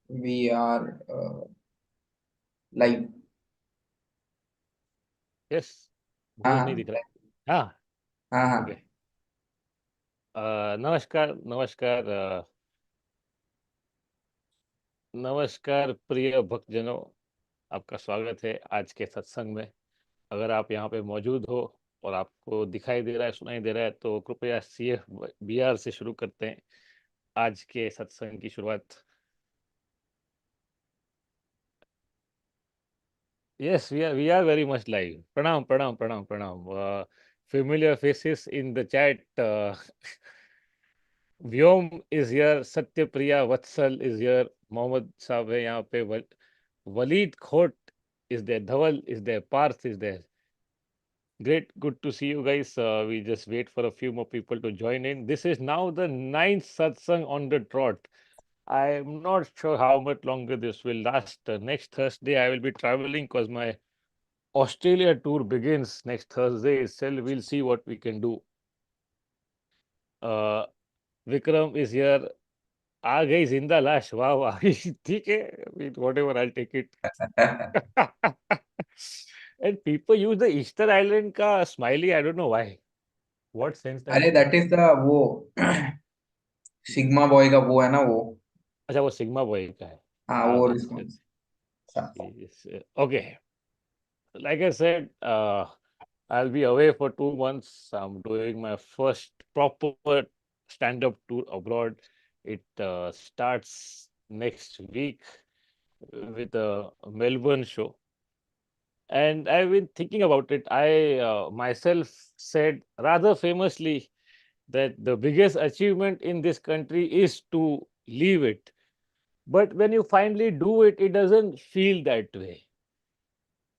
We are live. Yes भोज नहीं हाँ दिख रहा है। हाँ, हाँ ओके। हाँ। नमस्कार नमस्कार नमस्कार प्रिय भक्तजनों, आपका स्वागत है आज के सत्संग में। अगर आप यहाँ पे मौजूद हो और आपको दिखाई दे रहा है, सुनाई दे रहा है, तो कृपया CFBR से शुरू करते हैं आज के सत्संग की शुरुआत। Yes, we are very much live. प्रणाम प्रणाम प्रणाम प्रणाम। Familiar faces in the chat. Vyom is here, Satya Priya Vatsal is here, Mohammad Sahab है यहाँ पे, वलीद खोट is there, Dhaval is there, Parth is there. Great, good to see you guys. We just wait for a few more people to join in. This is now the ninth satsang on the trot. I'm not sure how much longer this will last. Next Thursday I will be traveling because my Australia tour begins next Thursday itself. We'll see what we can do. uh, Vikram is here. आ गई जिंदा लाश, वाह वाह। ठीक है, whatever, I'll take it. And people use the Easter Island का smiley, I don't know why. What sense that अरे makes? That is the वो सिग्मा बॉय का वो है ना वो। अच्छा, वो सिग्मा बॉय का है। हाँ हाँ, वो अच्छा रिस्पॉन्स। अच्छा। Yes, okay. Like I said, I'll be away for 2 months. I'm doing my first proper stand-up tour abroad. It starts next week with a Melbourne show. And I've been thinking about it. I myself said rather famously that the biggest achievement in this country is to leave it. But when you finally do it, it doesn't feel that way.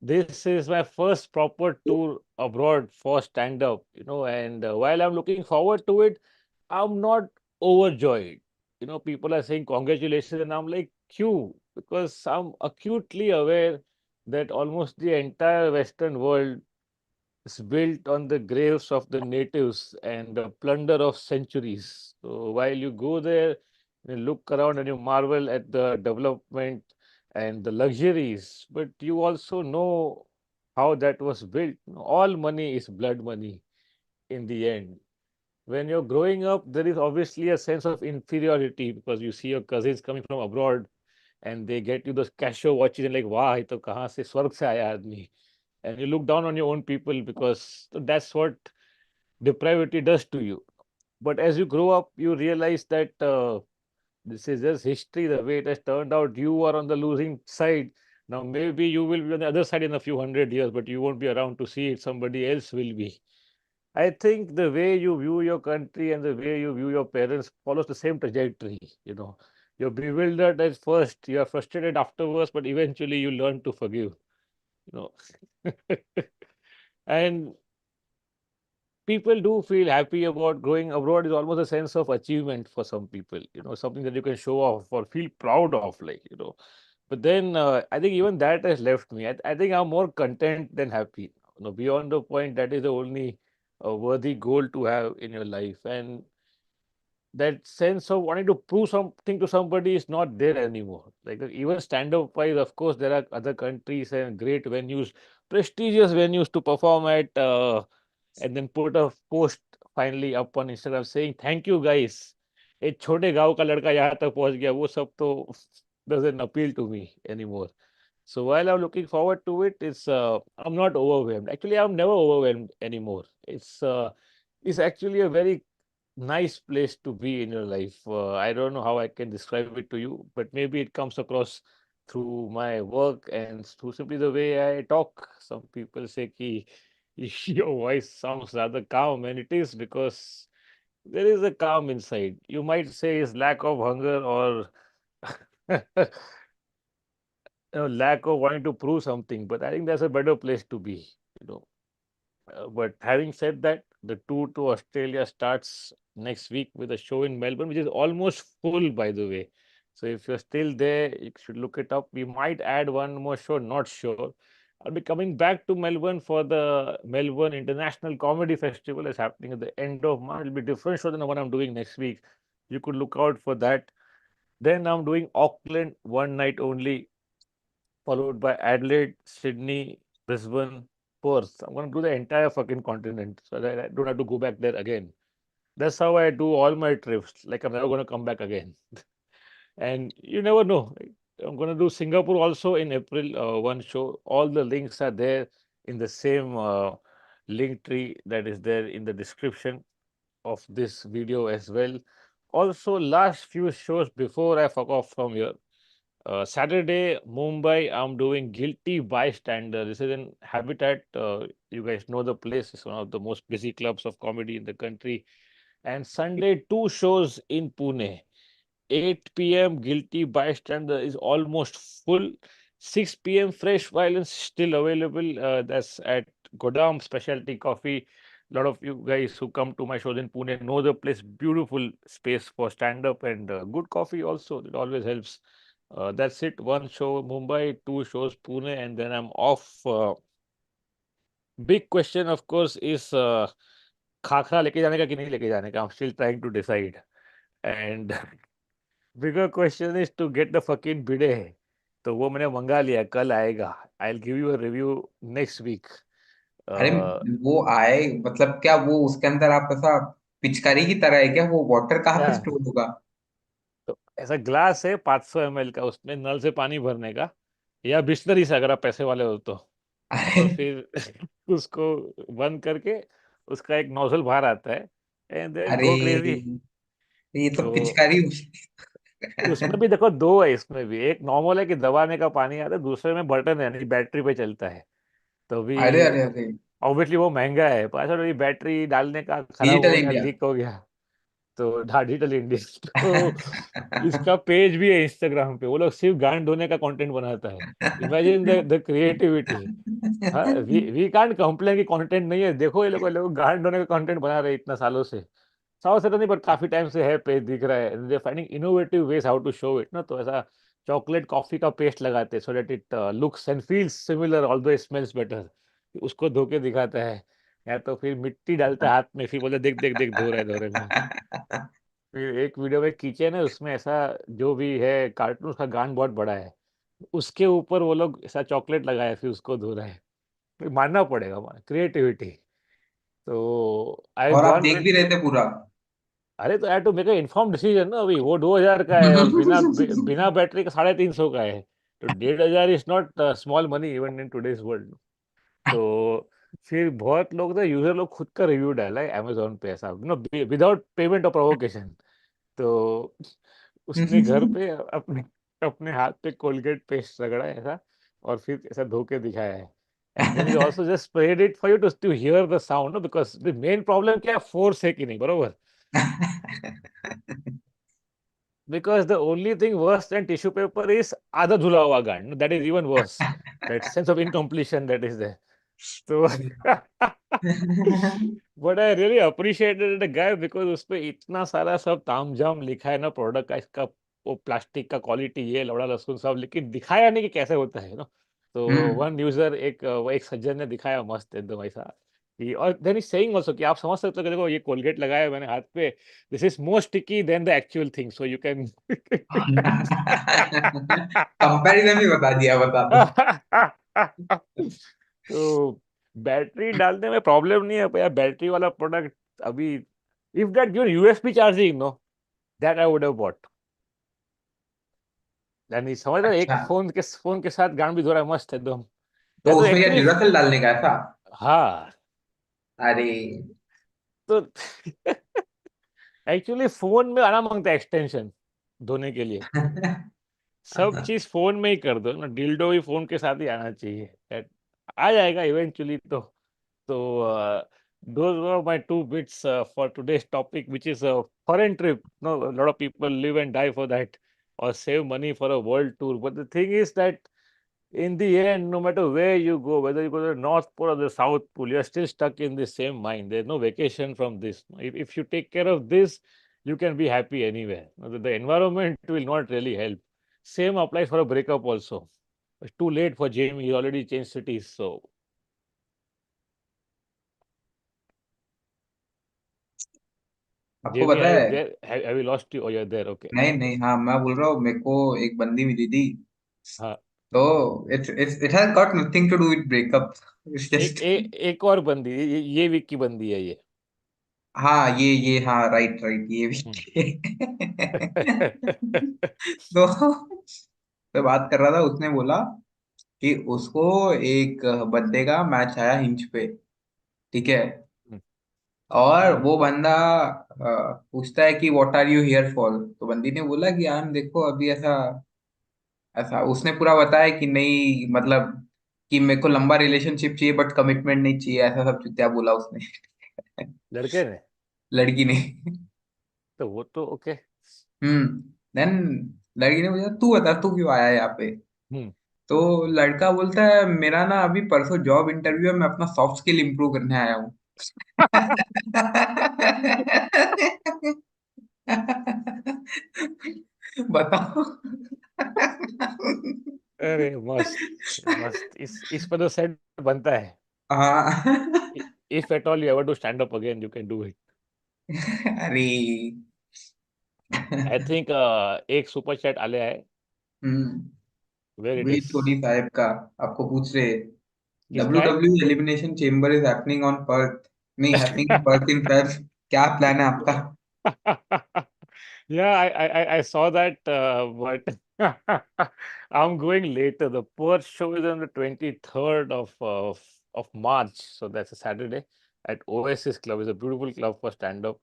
This is my first proper tour abroad for stand up, and while I'm looking forward to it, I'm not overjoyed. People are saying congratulations, and I'm like, Q, because I'm acutely aware that almost the entire Western world is built on the graves of the natives and the plunder of centuries. So while you go there, you look around and you marvel at the development and the luxuries, but you also know how that was built. All money is blood money in the end. When you're growing up, there is obviously a sense of inferiority because you see your cousins coming from abroad and they get you those Casio watches and like, wow, ये तो कहाँ से स्वर्ग से आया आदमी. And you look down on your own people because that's what depravity does to you. But as you grow up, you realize that this is just history, the way it has turned out. You are on the losing side. Now, maybe you will be on the other side in a few hundred years, but you won't be around to see it. Somebody else will be. I think the way you view your country and the way you view your parents follows the same trajectory. You're bewildered at first, you are frustrated afterwards, but eventually you learn to forgive. You know, and people do feel happy about growing abroad is almost a sense of achievement for some people, something that you can show off or feel proud of, but then I think even that has left me. I think I'm more content than happy. Beyond the point, that is the only worthy goal to have in your life, and that sense of wanting to prove something to somebody is not there anymore. Like even stand-up wise, of course, there are other countries and great venues, prestigious venues to perform at, and then put a post finally up on Instagram saying thank you guys. एक छोटे गांव का लड़का यहाँ तक पहुंच गया, वो सब तो doesn't appeal to me anymore. So while I'm looking forward to it, I'm not overwhelmed. Actually, I'm never overwhelmed anymore. It's actually a very nice place to be in your life. I don't know how I can describe it to you, but maybe it comes across through my work and through simply the way I talk. Some people say ki your voice sounds rather calm, and it is because there is a calm inside. You might say it's lack of hunger or lack of wanting to prove something, but I think that's a better place to be. You know. But having said that, the tour to Australia starts next week with a show in Melbourne, which is almost full, by the way. So if you're still there, you should look it up. We might add one more show, not sure. I'll be coming back to Melbourne for the Melbourne International Comedy Festival. It's happening at the end of March. It'll be different show than the one I'm doing next week. You could look out for that. Then I'm doing Auckland one night only, followed by Adelaide, Sydney, Brisbane, Perth. I'm going to do the entire fucking continent so that I don't have to go back there again. That's how I do all my trips. Like I'm never going to come back again. And you never know. I'm going to do Singapore also in April, one show. All the links are there in the same link tree that is there in the description of this video as well. Also, last few shows before I fuck off from here. Saturday, Mumbai, I'm doing Guilty Bystander. This is in Habitat. You guys know the place. It's one of the most busy clubs of comedy in the country. And Sunday, two shows in Pune. 8 p.m. Guilty Bystander is almost full. 6 p.m. Fresh Violence still available. That's at Godam Specialty Coffee. A lot of you guys who come to my shows in Pune know the place. Beautiful space for stand up and good coffee also. It always helps. That's it. One show Mumbai, two shows Pune, and then I'm off. Big question, of course, is khakhra लेके जाने का कि नहीं लेके जाने का. I'm still trying to decide. And bigger question is to get the fucking bidet. तो वो मैंने मंगा लिया, कल आएगा. I'll give you a review next week. अरे Uh, वो आए मतलब क्या वो उसके अंदर आप ऐसा पिचकारी की तरह है क्या? वो वाटर कहाँ पे yeah. स्टोर होगा? तो ऐसा ग्लास है 500 ml का, उसमें नल से पानी भरने का या बिस्लरी से अगर आप पैसे वाले हो तो. अरे और फिर उसको बंद करके उसका एक नोजल बाहर आता है एंड देन अरे गो क्रेजी. ये तो तो पिचकारी उसमें भी देखो दो है. इसमें भी एक नॉर्मल है कि दबाने का पानी आता है, दूसरे में बटन है यानी बैटरी पे चलता है. तो भी अरे अरे अरे ऑब्वियसली वो महंगा है. पाछा ये बैटरी डालने का खराब डिजिटल हो गया, इंडिया। लीक हो गया. तो डिजिटल इंडिया तो इसका पेज भी है इंस्टाग्राम पे. वो लोग सिर्फ गांड धोने का कंटेंट बनाता है. Imagine the creativity. हाँ, वी कांट कंप्लेन कि कंटेंट नहीं है. देखो ये लोग गांड धोने का कंटेंट बना रहे हैं इतना सालों से. सालों से तो नहीं बट काफी टाइम से है, पेज दिख रहा है. They finding innovative ways how to show it ना. तो ऐसा चॉकलेट कॉफी का पेस्ट लगाते हैं so that it looks and feels similar although it smells better. उसको धो के दिखाता है. या तो फिर मिट्टी डालता है हाथ में, फिर बोलते देख देख देख धो रहे में. फिर एक वीडियो में किचन है, उसमें ऐसा जो भी है कार्टून, उसका गान बहुत बड़ा है. उसके ऊपर वो लोग ऐसा चॉकलेट लगाया, फिर उसको धो रहा है. फिर मानना पड़ेगा क्रिएटिविटी. तो आई और आप गॉन देख विद. भी रहे थे पूरा? अरे तो I to make a inform decision ना. अभी वो 2000 का है और बिना बैटरी का 350 का है. तो 1500 is not small money even in today's world. तो फिर बहुत लोग ना, यूजर लोग खुद का रिव्यू डाला है अमेजोन पे ऐसा विदाउट पेमेंट और प्रोवोकेशन. तो उसने घर पे अपने अपने हाथ पे कोलगेट पेस्ट रगड़ा है ऐसा, और फिर ऐसा धो के दिखाया है. And then he also just spread it for you to hear the sound, because the main problem क्या है, फोर्स है कि नहीं, बरोबर. Because the only thing worse than tissue paper is आधा धुला हुआ गांड. That is even worse. That sense of incompletion that is there. So but I really appreciated the guy because उसपे इतना सारा सब तामझाम लिखा है ना प्रोडक्ट का, इसका वो प्लास्टिक का क्वालिटी ये लौड़ा लहसुन सब, लेकिन दिखाया नहीं कि कैसे होता है ना. तो हम्म। वन यूजर एक सज्जन ने दिखाया मस्त एकदम ऐसा कि, और देन इज सेइंग आल्सो कि आप समझ सकते हो कि देखो ये कोलगेट लगाया है मैंने हाथ पे, this is more sticky than the actual thing so you can. Comparison भी बता दिया, बता दो। तो बैटरी डालने में प्रॉब्लम नहीं है पर यार, बैटरी वाला प्रोडक्ट अभी, if that given USB charging no, that I would have bought. यानी समझ रहे हो, एक अच्छा, फोन के साथ गान भी थोड़ा मस्त है एकदम. तो या तो उसमें क्या एक्चुअली, ड्यूरासेल डालने का ऐसा? हाँ. अरे तो एक्चुअली फोन में आना मांगता है एक्सटेंशन धोने के लिए. सब चीज फोन में ही कर दो ना. डिल्डो भी फोन के साथ ही आना चाहिए. आ जाएगा इवेंचुअली. तो those were my two bits for today's topic, which is a foreign trip. No, a lot of people live and die for that, or save money for a world tour. But the thing is that in the end, no matter where you go, whether you go to the North Pole or the South Pole, you're still stuck in the same mind. There's no vacation from this. If you take care of this, you can be happy anywhere. Now, the environment will not really help. Same applies for a breakup also. It's too late for Jamie. He already changed cities. So आपको Jamie, पता are you है? there? Have we lost you? Oh, you're there. Okay. नहीं नहीं, हाँ मैं बोल रहा हूँ, मेरे को एक बंदी मिली थी। हाँ। तो it has got nothing to do with breakup, it's just. एक और बंदी, ये वीक की बंदी है ये। हाँ ये हाँ, राइट राइट, ये हम्म। भी। तो मैं बात कर रहा था, उसने बोला कि उसको एक बर्थडे का मैच आया हिंज पे, ठीक है। हम्म, और वो बंदा पूछता है कि what are you here for. तो बंदी ने बोला कि यार देखो अभी ऐसा ऐसा, उसने पूरा बताया कि नहीं मतलब कि मेरे को लंबा रिलेशनशिप चाहिए बट कमिटमेंट नहीं चाहिए, ऐसा सब चुतिया बोला उसने। लड़के ने। लड़की ने। तो वो तो ओके। देन लड़की ने पूछा तू बता तू क्यों आया है यहाँ पे। हम्म। तो लड़का बोलता है मेरा ना अभी परसों जॉब इंटरव्यू है, मैं अपना सॉफ्ट स्किल इंप्रूव करने आया हूँ। बताओ। अरे मस्त, मस्त, इस पर तो सेट बनता है। हाँ। If at all you ever do stand up again, you can do it. अरे। I think एक सुपर चैट आले है, हम्म। where it वही is, टोनी साहब का आपको पूछ रहे। किसका डब्ल्यू है? W elimination chamber is happening on Perth, नहीं happening in Perth in Feb, क्या प्लान है आपका? Yeah, I saw that, but I'm going later. The Perth show is on the 23rd of March, so that's a Saturday at Oasis Club. It's a beautiful club for stand-up.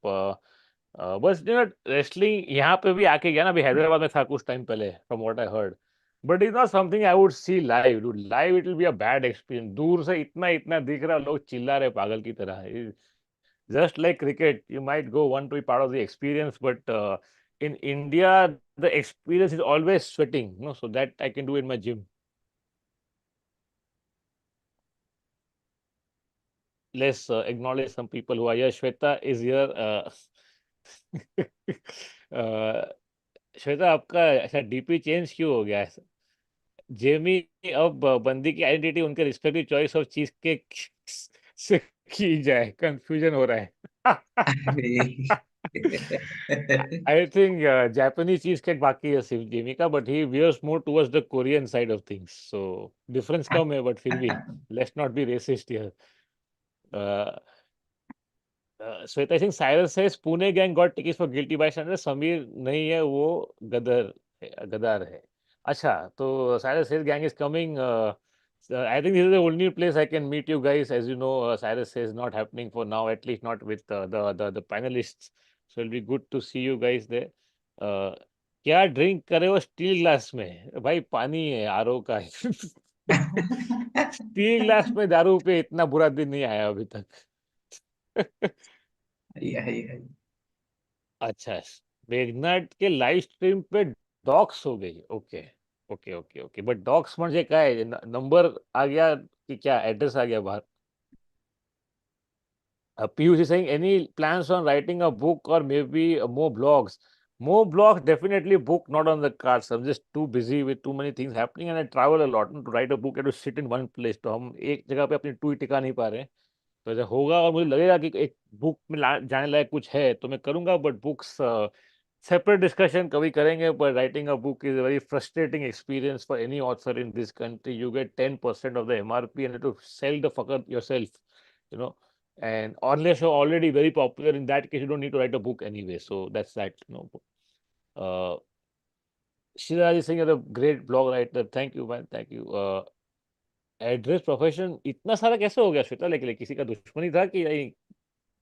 बस wrestling यहाँ पे भी आके गया ना, अभी हैदराबाद में था कुछ टाइम पहले, from what I heard, but is not something I would see live. Dude, live it will be a bad experience. दूर से इतना इतना दिख रहा, लोग चिल्ला रहे पागल की तरह। Just like cricket, you might go one to be part of the experience, but in India, the experience is always sweating, no? So that I can do in my gym. Let's acknowledge some people who are here. Shweta is here. uh, Shweta, आपका ऐसा DP change क्यों हो गया है? Jamie, अब बंदी की identity उनके रिस्पेक्टिव चॉइस ऑफ चीज के से की जाए, कंफ्यूजन हो रहा है। अरे। I think Japanese cheesecake बाकी है सिर्फ जिमी का, but he veers more towards the Korean side of things. So difference कम है, but फिर भी let's not be racist here. Uh, Shweta, I think Cyrus says Pune gang got tickets for guilty bystander. Sameer नहीं है, वो गदर है। अच्छा, तो Cyrus says gang is coming. I think this is the only place I can meet you guys. As you know, Cyrus says not happening for now, at least not with the panelists. So it'll be good to see you guys there. Uh, क्या drink करे हो steel glass में? भाई पानी है, RO का है। Steel glass में दारू पे इतना बुरा दिन नहीं आया अभी तक। यही है। अच्छा, मेघनाट के लाइव स्ट्रीम पे डॉक्स हो गई। Okay, okay, okay, okay, but docs म्हणजे काय? नंबर आ गया कि क्या एड्रेस आ गया बाहर? Piyush is saying any plans on writing a book or maybe more blogs? More blogs, definitely book not on the cards. I'm just too busy with too many things happening and I travel a lot. To write a book, I have to sit in one place. तो हम एक जगह पे अपनी टूई टिका नहीं पा रहे हैं। तो ऐसा होगा और मुझे लगेगा कि एक बुक में जाने लायक कुछ है तो मैं करूंगा, बट बुक्स सेपरेट डिस्कशन कभी करेंगे। But writing a book is a very frustrating experience for any author in this country. You get 10% of the MRP and to sell the fucker yourself, you know. And unless you're already very popular, in that case, you don't need to write a book anyway. So that's that. Uh, Shiraj is saying you're a great blog writer. Thank you, man. Thank you. Address profession इतना सारा कैसे हो गया Shweta? like किसी का दुश्मनी था कि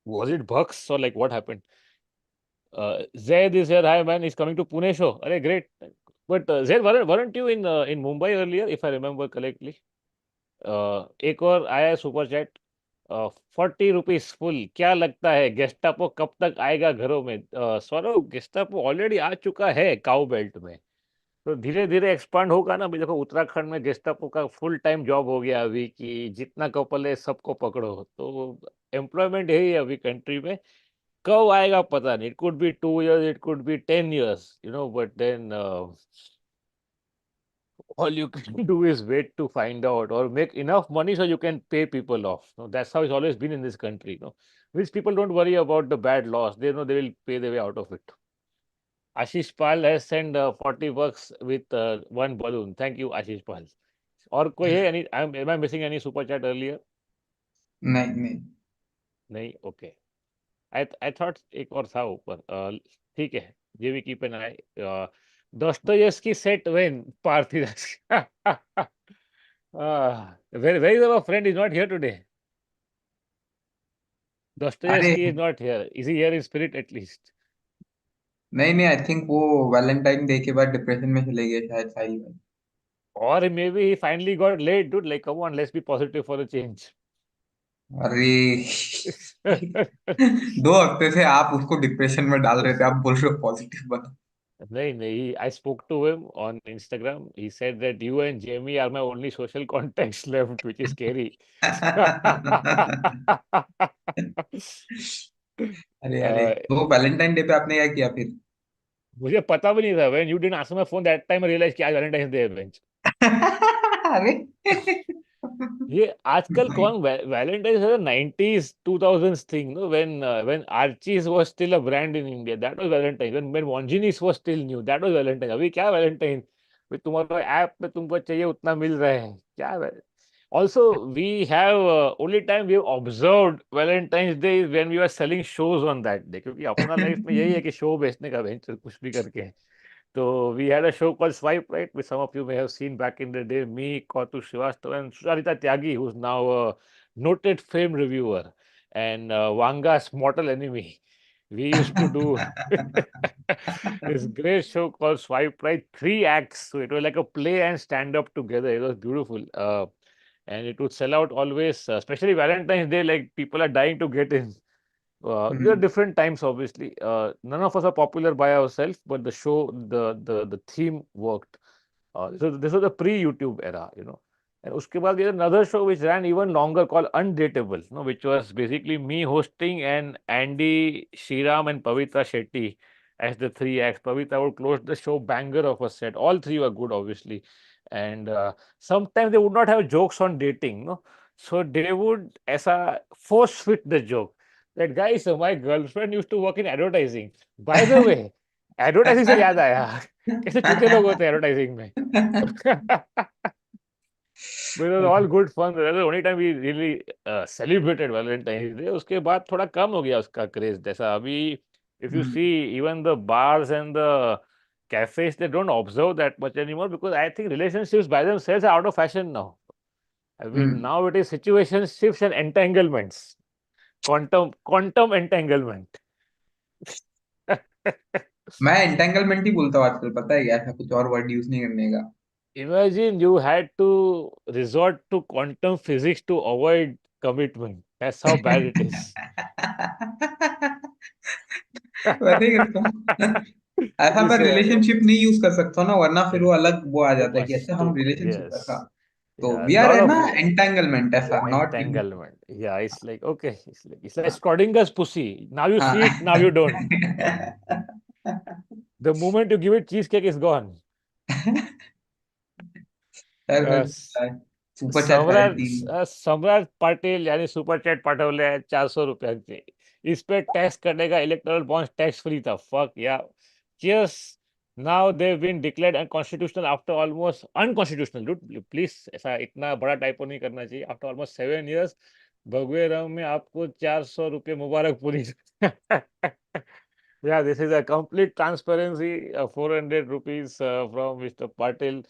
was it bugs or like what happened? Zaid is here. Hi, man. He's coming to Pune show. Arey, great. But Zaid, weren't you in Mumbai earlier, if I remember correctly? एक और आया है super chat, 40 rupees full. क्या लगता है Gestapo कब तक आएगा घरों में? सौरभ, गेस्टापो ऑलरेडी आ चुका है काउ बेल्ट में, तो धीरे धीरे एक्सपांड होगा ना। अभी देखो उत्तराखंड में गेस्टापो का फुल टाइम जॉब हो गया अभी, कि जितना कपल है सबको पकड़ो। तो एम्प्लॉयमेंट यही है अभी कंट्री में। कब आएगा पता नहीं। It could be 2 years, it could be 10 years, but then all you can do is wait to find out or make enough money so you can pay people off. No, that's how it's always been in this country. No, rich people don't worry about the bad loss. They know they will pay their way out of it. Ashish Pal has sent $40 with one balloon. Thank you, Ashish Pal. और कोई है any am I missing any super chat earlier? नहीं नहीं। नहीं, okay. I thought एक और था ऊपर. ठीक है. ये भी keep an eye. Dostoevsky said when Parthidas. Where is our friend? Is not here today. अरे Dostoevsky is not here. Is he here in spirit at least? नहीं नहीं, आई थिंक वो वैलेंटाइन डे के बाद डिप्रेशन में चले गए शायद साहिल भाई। Or maybe he finally got laid, dude. Like, come on, let's be positive for a change. अरे 2 हफ्ते से आप उसको डिप्रेशन में डाल रहे थे, आप बोल रहे हो पॉजिटिव बनो। नहीं, नहीं. I spoke to him on Instagram. He said that you and Jamie are my only social contacts left, which is scary. अरे अरे, Uh, तो वैलेंटाइन डे पे आपने क्या किया फिर? मुझे पता भी नहीं था. When you didn't answer my phone that time, I realized कि आज Valentine's Day है बेंच. अरे ये आजकल कौन वैलेंटाइन है 90s 2000s thing no when Archie's was still a brand in India that was Valentine when Monginis was still new that was Valentine अभी क्या Valentine भाई तुम्हारे ऐप पे तुमको चाहिए उतना मिल रहा है क्या also we have only time we have observed Valentine's Day is when we were selling shows on that day क्योंकि अपना लाइफ में यही है कि शो बेचने का वेंचर कुछ भी करके so we had a show called Swipe Right, which some of you may have seen back in the day. Me, Kautu Srivastava, and Susarita Tyagi, who's now a noted film reviewer, and Wanga's mortal enemy. We used to do this great show called Swipe Right, 3 acts. So it was like a play and stand up together. It was beautiful. And it would sell out always, especially Valentine's Day, like people are dying to get in. There are hmm, different times, obviously. None of us are popular by ourselves, but the show, the theme worked. This was the pre-YouTube era, you know. And uske baad we had another show which ran even longer called Undateable, you know, which was basically me hosting and Andy, Shriram, and Pavitra Shetty as the 3 acts. Pavitra would close the show, banger of a set. All three were good, obviously. And sometimes they would not have jokes on dating, no. So they would, ऐसा force fit the joke that guys, my girlfriend used to work in advertising. By the way, advertising से याद आया कैसे चूते लोग होते हैं advertising में But it was all good fun. That was the only time we really celebrated Valentine's Day. उसके बाद थोड़ा कम हो गया उसका क्रेज जैसा अभी if you hmm, see even the bars and the cafes they don't observe that much anymore because I think relationships by themselves are out of fashion now. I mean hmm. now it is situationships and entanglements. Quantum entanglement. मैं entanglement ही बोलता हूँ आजकल, पता है क्या, ऐसा कुछ और वर्ड यूज नहीं करने का। Imagine you had to resort to quantum physics to avoid commitment. That's how bad it is. वैसे ही करता हूँ। ऐसा मैं It's रिलेशनशिप नहीं यूज कर सकता हूँ ना, वरना फिर yeah, वो अलग वो आ too जाता है कि much, अच्छा हम too रिलेशनशिप ऐसा। yes. तो Yeah, वी आर lot है of ना एंटेंगलमेंट, ऐसा not in. entanglement. Yeah, it's like okay, it's like हाँ Schrodinger's pussy. Now you हाँ। see it, now you don't. The moment you give it cheesecake is gone. यार Uh, super chat साढ़े सम्राट तीन सम्राट पाटिल यानी सुपर चैट पाठवले 400 रुपयांचे इस पे टैक्स करने का इलेक्टोरल बॉन्ड टैक्स फ्री था फक या cheers now they been declared unconstitutional after almost unconstitutional dude please ऐसा इतना बड़ा टाइपो नहीं करना चाहिए आफ्टर ऑलमोस्ट 7 years भगवे राम में आपको 400 रुपये मुबारक पूरी Yeah, this is a complete transparency. 400 rupees from Mr. Patil.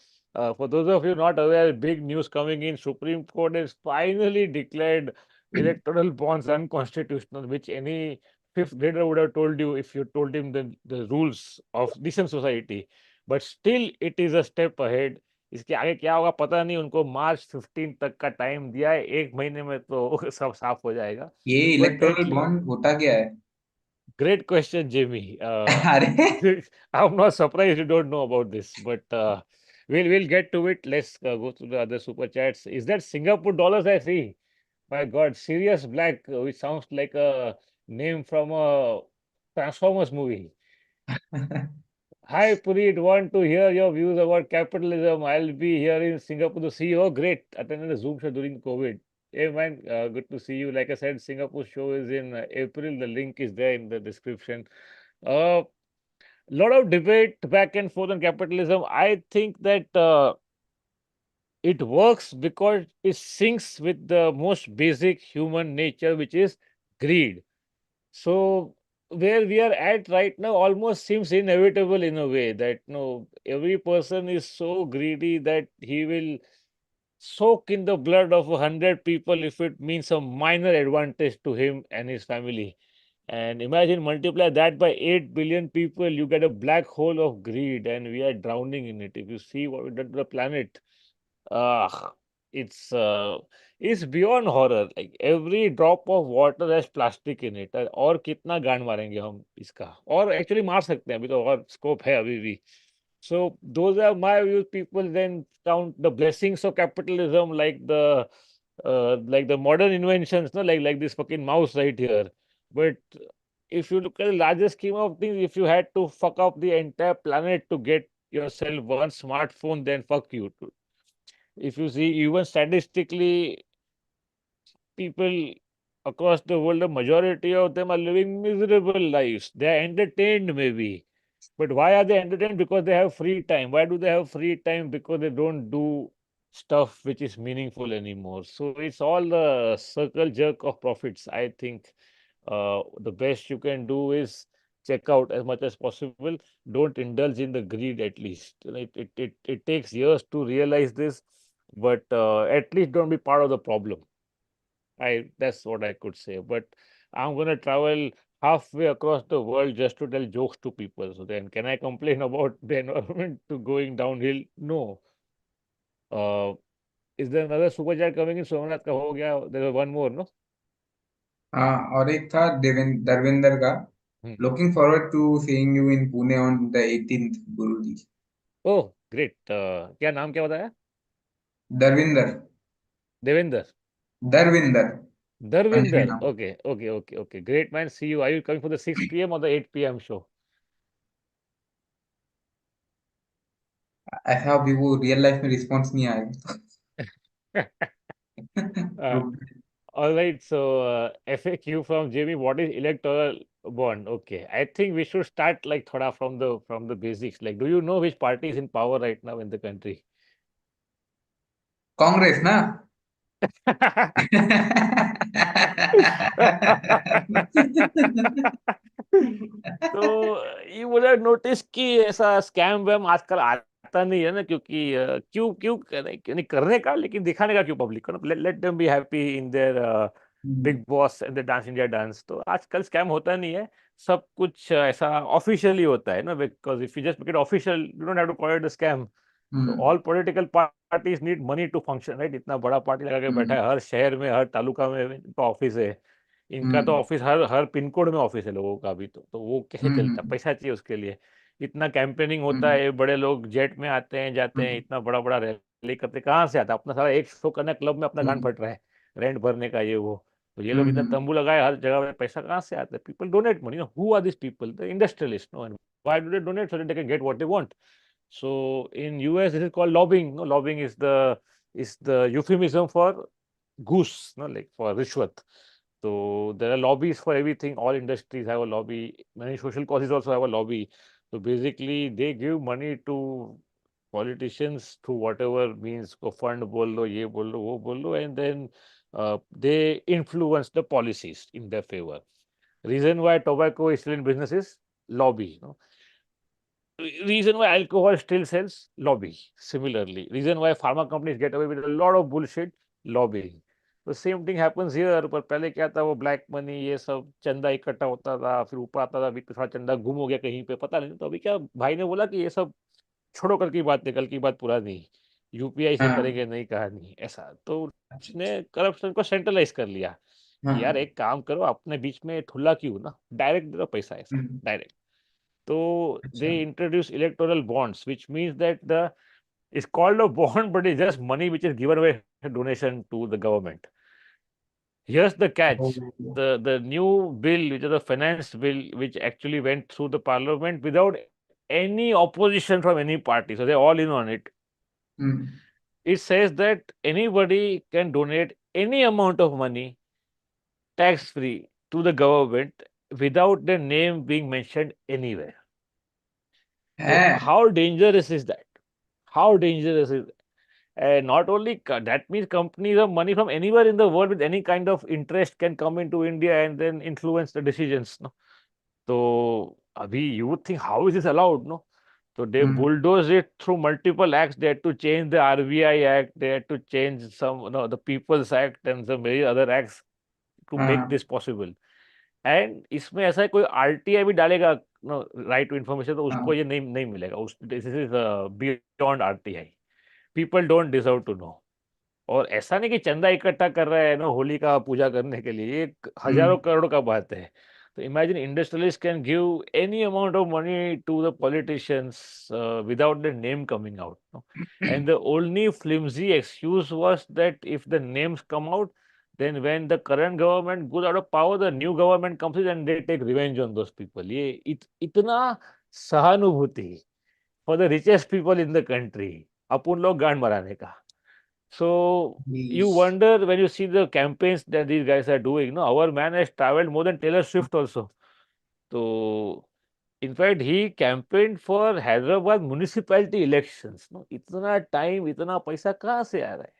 For those of you not aware, big news coming in. Supreme Court has finally declared electoral bonds unconstitutional, which any fifth grader would have told you if you told him the rules of decent society. But still, it is a step ahead. इसके आगे क्या होगा पता नहीं उनको मार्च 15 तक का time दिया है 1 महीने में तो सब साफ हो जाएगा ये बट इलेक्टोरल डेटली बॉन्ड होता क्या है? Great question, Jamie. अरे I'm not surprised you don't know about this, but we'll get to it. Let's go to the other super chats. Is that Singapore dollars I see? My God, Sirius Black, which sounds like a name from a Transformers movie. Hi, Puneet. Want to hear your views about capitalism? I'll be here in Singapore to see you. Oh, great. Attended a Zoom show during COVID. Hey, man, good to see you. Like I said, Singapore show is in April. The link is there in the description. A lot of debate back and forth on capitalism. I think that it works because it syncs with the most basic human nature, which is greed. So where we are at right now almost seems inevitable in a way that no, every person is so greedy that he will soak in the blood of 100 people if it means a minor advantage to him and his family. And imagine multiply that by 8 billion people, you get a black hole of greed, and we are drowning in it. If you see what we done to the planet, uh, it's uh, it's beyond horror. Like every drop of water has plastic in it. और कितना गांड मारेंगे हम इसका? और actually मार सकते हैं अभी तो और scope है अभी भी. So those are my views. People then count the blessings of capitalism, like the modern inventions, no, like this fucking mouse right here. But if you look at the larger scheme of things, if you had to fuck up the entire planet to get yourself one smartphone, then fuck you. If you see, even statistically, people across the world, the majority of them are living miserable lives. They are entertained, maybe. But why are they entertained? Because they have free time. Why do they have free time? Because they don't do stuff which is meaningful anymore. So it's all the circle jerk of profits. I think the best you can do is check out as much as possible. Don't indulge in the greed at least. It takes years to realize this, but at least don't be part of the problem. That's what I could say. But I'm gonna travel halfway across the world just to tell jokes to people. So then, can I complain about the environment to going downhill? No. Uh, is there another super chat coming in? Somnath का हो गया. There was one more, no? हाँ, और एक था दरविंदर का। Hmm. Looking forward to seeing you in Pune on the 18th Guruji. Oh great. क्या नाम क्या बताया? दरविंदर। देवेंद्र. दरविंदर। पंजाबी Darvinder. नाम। Okay, okay, okay, okay. Great man. See you. Are you coming for the 6 p.m. or the 8 p.m. show? ऐसा अभी वो real life में response नहीं आएगा। uh, रुक। All right, so FAQ from Jamie, what is electoral bond? Okay, I think we should start like thoda from the basics. Like, do you know which party is in power right now in the country? Congress ना। तो ये बोला notice कि ऐसा scam वैम आजकल आता नहीं है ना, क्योंकि क्यों क्यों नहीं करने का, लेकिन दिखाने का क्यों पब्लिक को ना, let them be happy in their big boss and the dance India dance. तो आजकल स्कैम होता नहीं है, सब कुछ ऐसा ऑफिशियली होता है ना, because if you just make it official you don't have to call it a scam. तो hmm. All political parties need money to function, right? इतना बड़ा पार्टी लगा के बैठा हम्म। है हर शहर में, हर तालुका में इनका ऑफिस है. इनका तो हम्म। ऑफिस हर हर पिन कोड में ऑफिस है लोगों का भी. तो वो कैसे चलता है? हम्म। पैसा चाहिए उसके लिए. इतना कैंपेनिंग होता हम्म। है, बड़े लोग जेट में आते हैं जाते हैं, हम्म। इतना बड़ा बड़ा रैली करते, कहाँ से आता है? अपना सारा एक शो करना क्लब में अपना गांड हम्म। फट रहा है, रेंट भरने का ये वो. तो ये लोग इतना हम्म। तंबू लगाए हर जगह पे, पैसा कहाँ से आता है? People donate money. Who are this people? The industrialist. No, and why do they donate? So that they can get what they want. So in US, this is called lobbying. No, lobbying is the euphemism for goose, no, like for rishwat. So there are lobbies for everything. All industries have a lobby. Many social causes also have a lobby. So basically, they give money to politicians through whatever means. को fund बोल लो, ये बोल लो, वो बोल लो, and then they influence the policies in their favor. Reason why tobacco is still in business is lobby. No? Reason why alcohol still sells, lobby. Similarly, reason why pharma companies get away with a lot of bullshit, lobbying. The same thing happens here. पर पहले क्या था, वो black money ये सब चंदा इकट्ठा होता था, फिर ऊपर आता था, बीच में थोड़ा चंदा गुम हो गया कहीं पे, पता नहीं. तो अभी क्या भाई ने बोला कि ये सब छोड़ो, कल की बात है, कल की बात पुरानी. यूपीआई से हाँ। करेंगे, नहीं कहानी ऐसा. तो अच्छा उसने अच्छा। करप्शन को सेंट्रलाइज कर लिया कि यार हाँ। एक काम करो, अपने बीच में ठुल्ला क्यों ना, डायरेक्ट दे दो पैसा, ऐसा हम्म। डायरेक्ट. So अच्छा। they introduce electoral bonds, which means that the it's called a bond, but it's just money which is given away donation to the government. Here's the catch: the new bill, which is a finance bill, which actually went through the parliament without any opposition from any party. So they're all in on it. Hmm, It says that anybody can donate any amount of money tax free to the government without their name being mentioned anywhere. So, है. how dangerous is that? How dangerous is that? And not only that means companies of money from anywhere in the world with any kind of interest can come into India and then influence the decisions. No? So, you would think, how is this allowed? No, so they hmm, bulldoze it through multiple acts. They had to change the RBI Act. They had to change some, the People's Act and some very other acts to make हाँ, this possible. And इसमें ऐसा है कोई RTI भी डालेगा no right to information तो उसको हाँ, ये नहीं नहीं मिलेगा उस this is beyond RTI people don't deserve to know और ऐसा नहीं कि चंदा इकट्ठा कर रहा है ना होली का पूजा करने के लिए ये हजारों हम्म, करोड़ का बात है तो imagine industrialist can give any amount of money to the politicians without the name coming out and the only flimsy excuse was that if the names come out then when the current government goes out of power the new government comes in and they take revenge on those people ये इतना सहानुभूति for the richest people in the country अपन लोग गांड मराने का so you Please. wonder when you see the campaigns that these guys are doing. No, our man has traveled more than Taylor Swift also. So in fact, he campaigned for Hyderabad municipality elections. No, इतना time, इतना पैसा कहाँ से आ रहा है?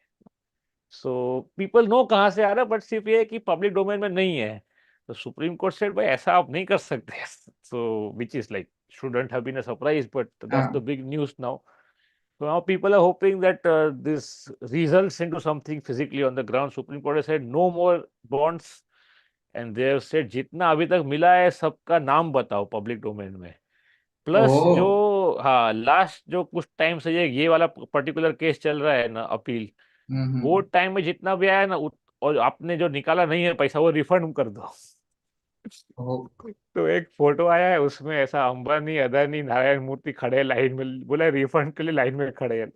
So people know कहाँ से आ रहा है, but सिर्फ ये है कि public domain में नहीं है. तो Supreme Court said भाई ऐसा आप नहीं कर सकते. So which is like shouldn't have been a surprise, but that's the हाँ. big news now. So now people are hoping that this results into something physically on the ground. Supreme Court has said no more bonds, and they have said जितना अभी तक मिला है सबका नाम बताओ public domain में. प्लस जो Oh. हाँ लास्ट जो कुछ टाइम से ये वाला पर्टिकुलर केस चल रहा है ना अपील वो हम्म. टाइम में जितना भी आया ना और आपने जो निकाला नहीं है पैसा वो रिफंड कर दो. Oh. तो एक फोटो आया है उसमें ऐसा अंबानी अदानी नारायण मूर्ति खड़े लाइन में बोला रिफंड के लिए लाइन में खड़े हैं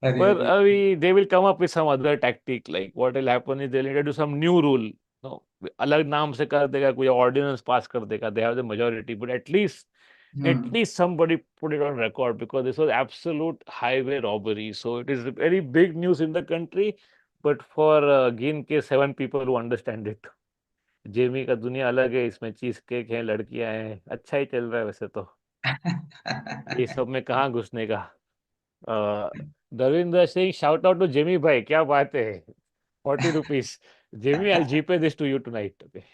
अरे but अरे. they will come up with some other tactic. Like what will happen is they'll introduce some new rule. No, अलग नाम से कर देगा कोई ordinance pass कर देगा. They have the majority, but hmm. at least somebody put it on record because this was absolute highway robbery. So it is very big news in the country, but for गिन के 7 people who understand it. Jamie का दुनिया अलग है इसमें cheese cake है लड़कियां हैं अच्छा ही चल रहा है वैसे तो ये सब में कहाँ घुसने का Davinder saying, shout out to Jimmy bhai. क्या बात है? 40 rupees. Jimmy, I'll GPay this to you tonight. Okay.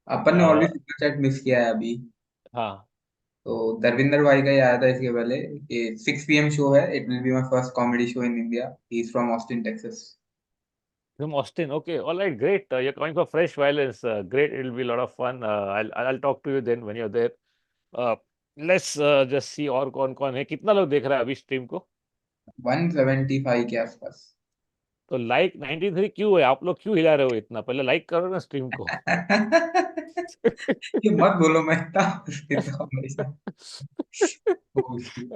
अपन ने already uh, super chat miss किया है अभी. हाँ. तो दरविंदर भाई का ही आया था इसके पहले कि 6 p.m. शो है. It will be my first comedy show in India. He is from Austin Texas. From Austin. Okay. All right. Great. You're coming for fresh violence. Great. It'll be a lot of fun. I'll talk to you then when you're there. Uh, let's just see और कौन है कितना लोग देख रहा है अभी stream को 175 के आसपास. तो लाइक 93 क्यों है आप लोग क्यों हिला रहे हो इतना पहले लाइक करो ना स्ट्रीम को ये मत बोलो. मैं इतना हंसता हूँ हमेशा. Oh, shit.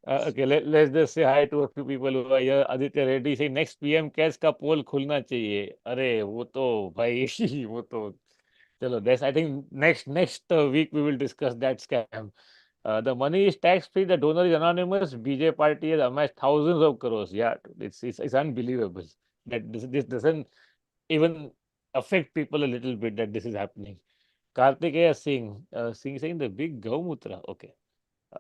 Uh, okay, let's just say hi to a few people who are here. Aditya Reddy saying next PM कैस का पोल खुलना चाहिए. अरे वो तो भाई वो तो चलो that's I think next week we will discuss that scam. The money is tax free. The donor is anonymous. BJ party has amassed thousands of crores. Yeah, it's unbelievable that this doesn't even affect people a little bit that this is happening. Kartikeya Singh saying the big Gaumutra. Okay.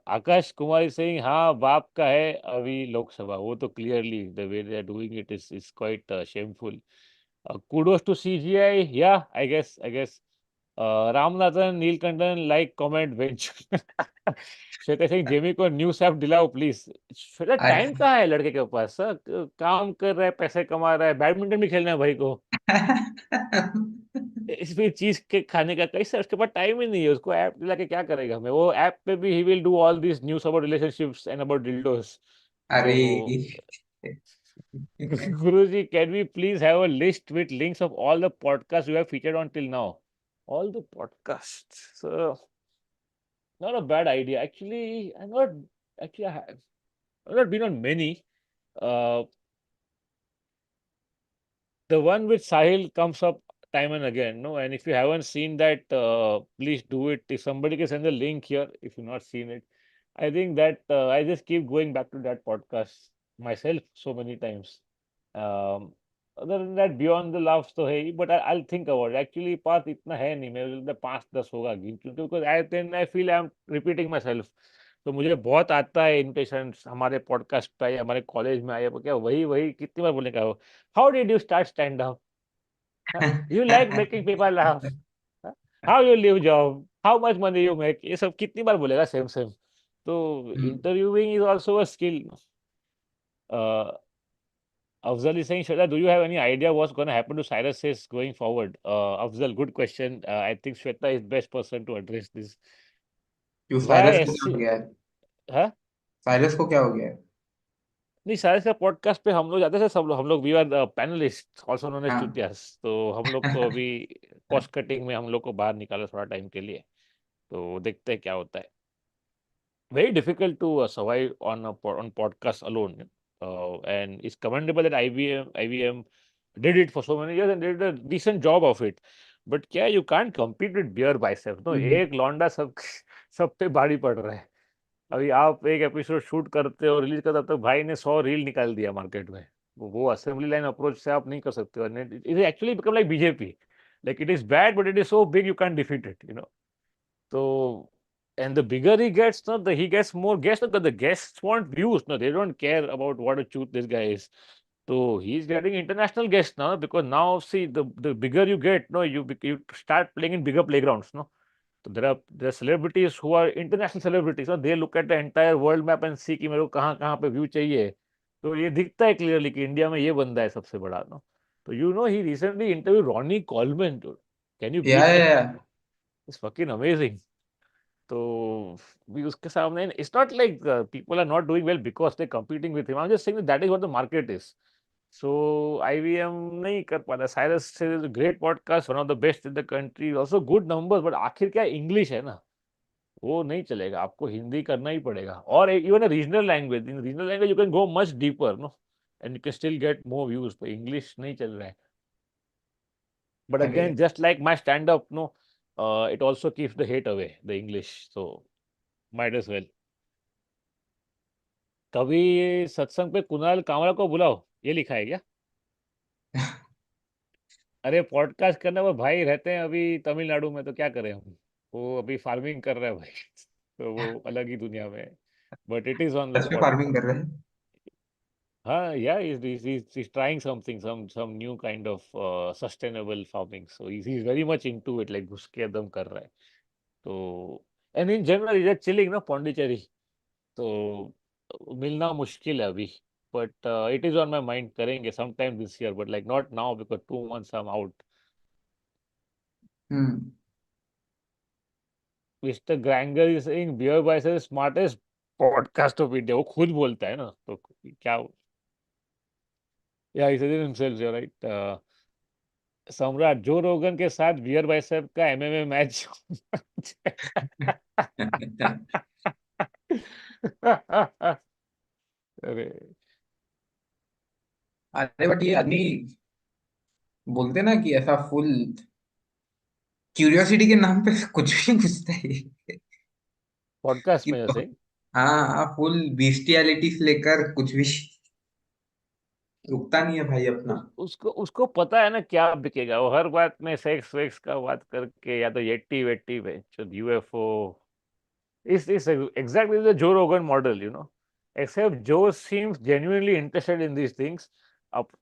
Akash Kumar is saying हाँ बाप का है अभी लोकसभा वो तो clearly the way they are doing it is quite shameful kudos to CGI yeah I guess Ramanathan Neelakantan like comment bench Shweta Singh Jamie को news app दिलाओ please Shweta अरे. टाइम कहाँ है लड़के के पास सर काम कर रहा है पैसे कमा रहा है बैडमिंटन भी खेलना है भाई को इस भी चीज के खाने का कैसे उसके पास टाइम ही नहीं है उसको ऐप दिला के क्या करेगा मैं वो ऐप पे भी he will do all this news about relationships and about dildos अरे. तो Guruji, can we please have a list with links of all the podcasts you have featured on till now? All the podcasts. So, not a bad idea. Actually, actually, I've not been on many. Uh, the one with Sahil comes up time and again. No, and if you haven't seen that, please do it. If somebody can send the link here, if you've not seen it, I think that I just keep going back to that podcast myself so many times. Um, Other than that, beyond the laughs, तो है ही, but I'll think about it. Actually, पास इतना है नहीं, मेरे लिए 5-10 होगा गिन चुन, because I feel I'm repeating myself. तो मुझे बहुत आता है इन्विटेशन हमारे पॉडकास्ट पे आए, हमारे कॉलेज में आए, क्या वही वही कितनी बार बोलने का हो, how did you start stand up, you like making people laugh, how you live job, how much money you make, ये सब कितनी बार बोलेगा सेम सेम. तो hmm, interviewing is also a skill. Afzal is saying, Shweta, do you have any idea what's going to happen to Cyrus is going forward? Afzal, good question. I think Shweta is best person to address this. क्यों Why Cyrus को क्या हो SC? गया है? Huh? Cyrus को क्या हो गया है? नहीं, साइरस का पॉडकास्ट पे हम लोग जाते थे सब लोग, हम लोग we are panelist also known as हाँ। चुतियास. तो हम लोग को अभी कॉस्ट कटिंग में हम लोग को बाहर निकाला थोड़ा टाइम के लिए. तो देखते हैं क्या होता है. Very difficult to survive on on podcast alone. And it's commendable that IVM did it for so many years and did a decent job of it. But क्या, you can't compete with beer biceps. No, हम्म, एक लौंडा सब सब पे भारी पड़ रहा है. अभी आप एक एपिसोड शूट करते हो, रिलीज करते हो, तब तक भाई ने 100 रील निकाल दिया मार्केट में. वो असेंबली लाइन अप्रोच से आप नहीं कर सकते हो. It is actually become like BJP. Like it is bad, but it is so big you can't defeat it. So, and the bigger he gets, no, he gets more guests, because the guests want views. No, they don't care about what a truth this guy is. So he's getting international guests now, because now see, the bigger you get, no, you start playing in bigger playgrounds. No, so there are celebrities who are international celebrities. No, they look at the entire world map and see कि मेरे को कहाँ कहाँ पे view चाहिए. तो ये दिखता है क्लियरली कि इंडिया में ये बंदा है सबसे बड़ा. नो, तो he recently interviewed Ronnie Coleman. Dude. Can you या believe that? या It's fucking amazing. तो भी उसके सामने, it's not like people are not doing well because they competing with him. I am just saying that is what the market is. So IVM नहीं कर पाता. साइरस से great podcast, one of the best in the country, also good numbers, but आखिर क्या, English है ना, वो नहीं चलेगा. आपको हिंदी करना ही पड़ेगा, और even a regional language. In regional language you can go much deeper, no, and you can still get more views. तो इंग्लिश नहीं चल रहा है. But अरे again, just like my stand-up, no, it also keeps the hate away, the English. So might as well. कभी सत्संग पे कुणाल कामरा को बुलाओ, ये लिखा है क्या? अरे पॉडकास्ट करना, वो भाई रहते हैं अभी तमिलनाडु में, तो क्या करें हम. वो अभी फार्मिंग कर रहा है भाई. तो वो अलग ही दुनिया में है. But it is on the such में फार्मिंग कर रहे हैं? हाँ, yeah, he's trying something, some new kind of sustainable farming. So he's very much into it, like घुस के एकदम कर रहा है. तो and in general is chilling ना पौंडीचेरी. तो मिलना मुश्किल है अभी. But it is on my mind, करेंगे some time this year, but like not now because 2 months I am out. Hmm. Mister Granger is saying BeerBiceps से smartest podcast of India. वो खुद बोलता है ना, तो क्या. Yeah he said himself, you right. Samrat Joe Rogan के साथ बियर बाइसेप का एमएमए मैच. अरे अरे बट ये आदमी बोलते ना कि ऐसा फुल क्यूरियोसिटी के नाम पे कुछ भी पूछता है पॉडकास्ट कि में जैसे. हाँ, फुल बिस्टियलिटी से लेकर कुछ भी रुकता नहीं है भाई अपना। उसको उसको पता है ना क्या बिकेगा. वो हर बात में सेक्स वेक्स का बात करके, या तो येट्टी वेट्टी पे यूएफओ. इस exactly the Joe Rogan model, except Joe seems genuinely interested in these things.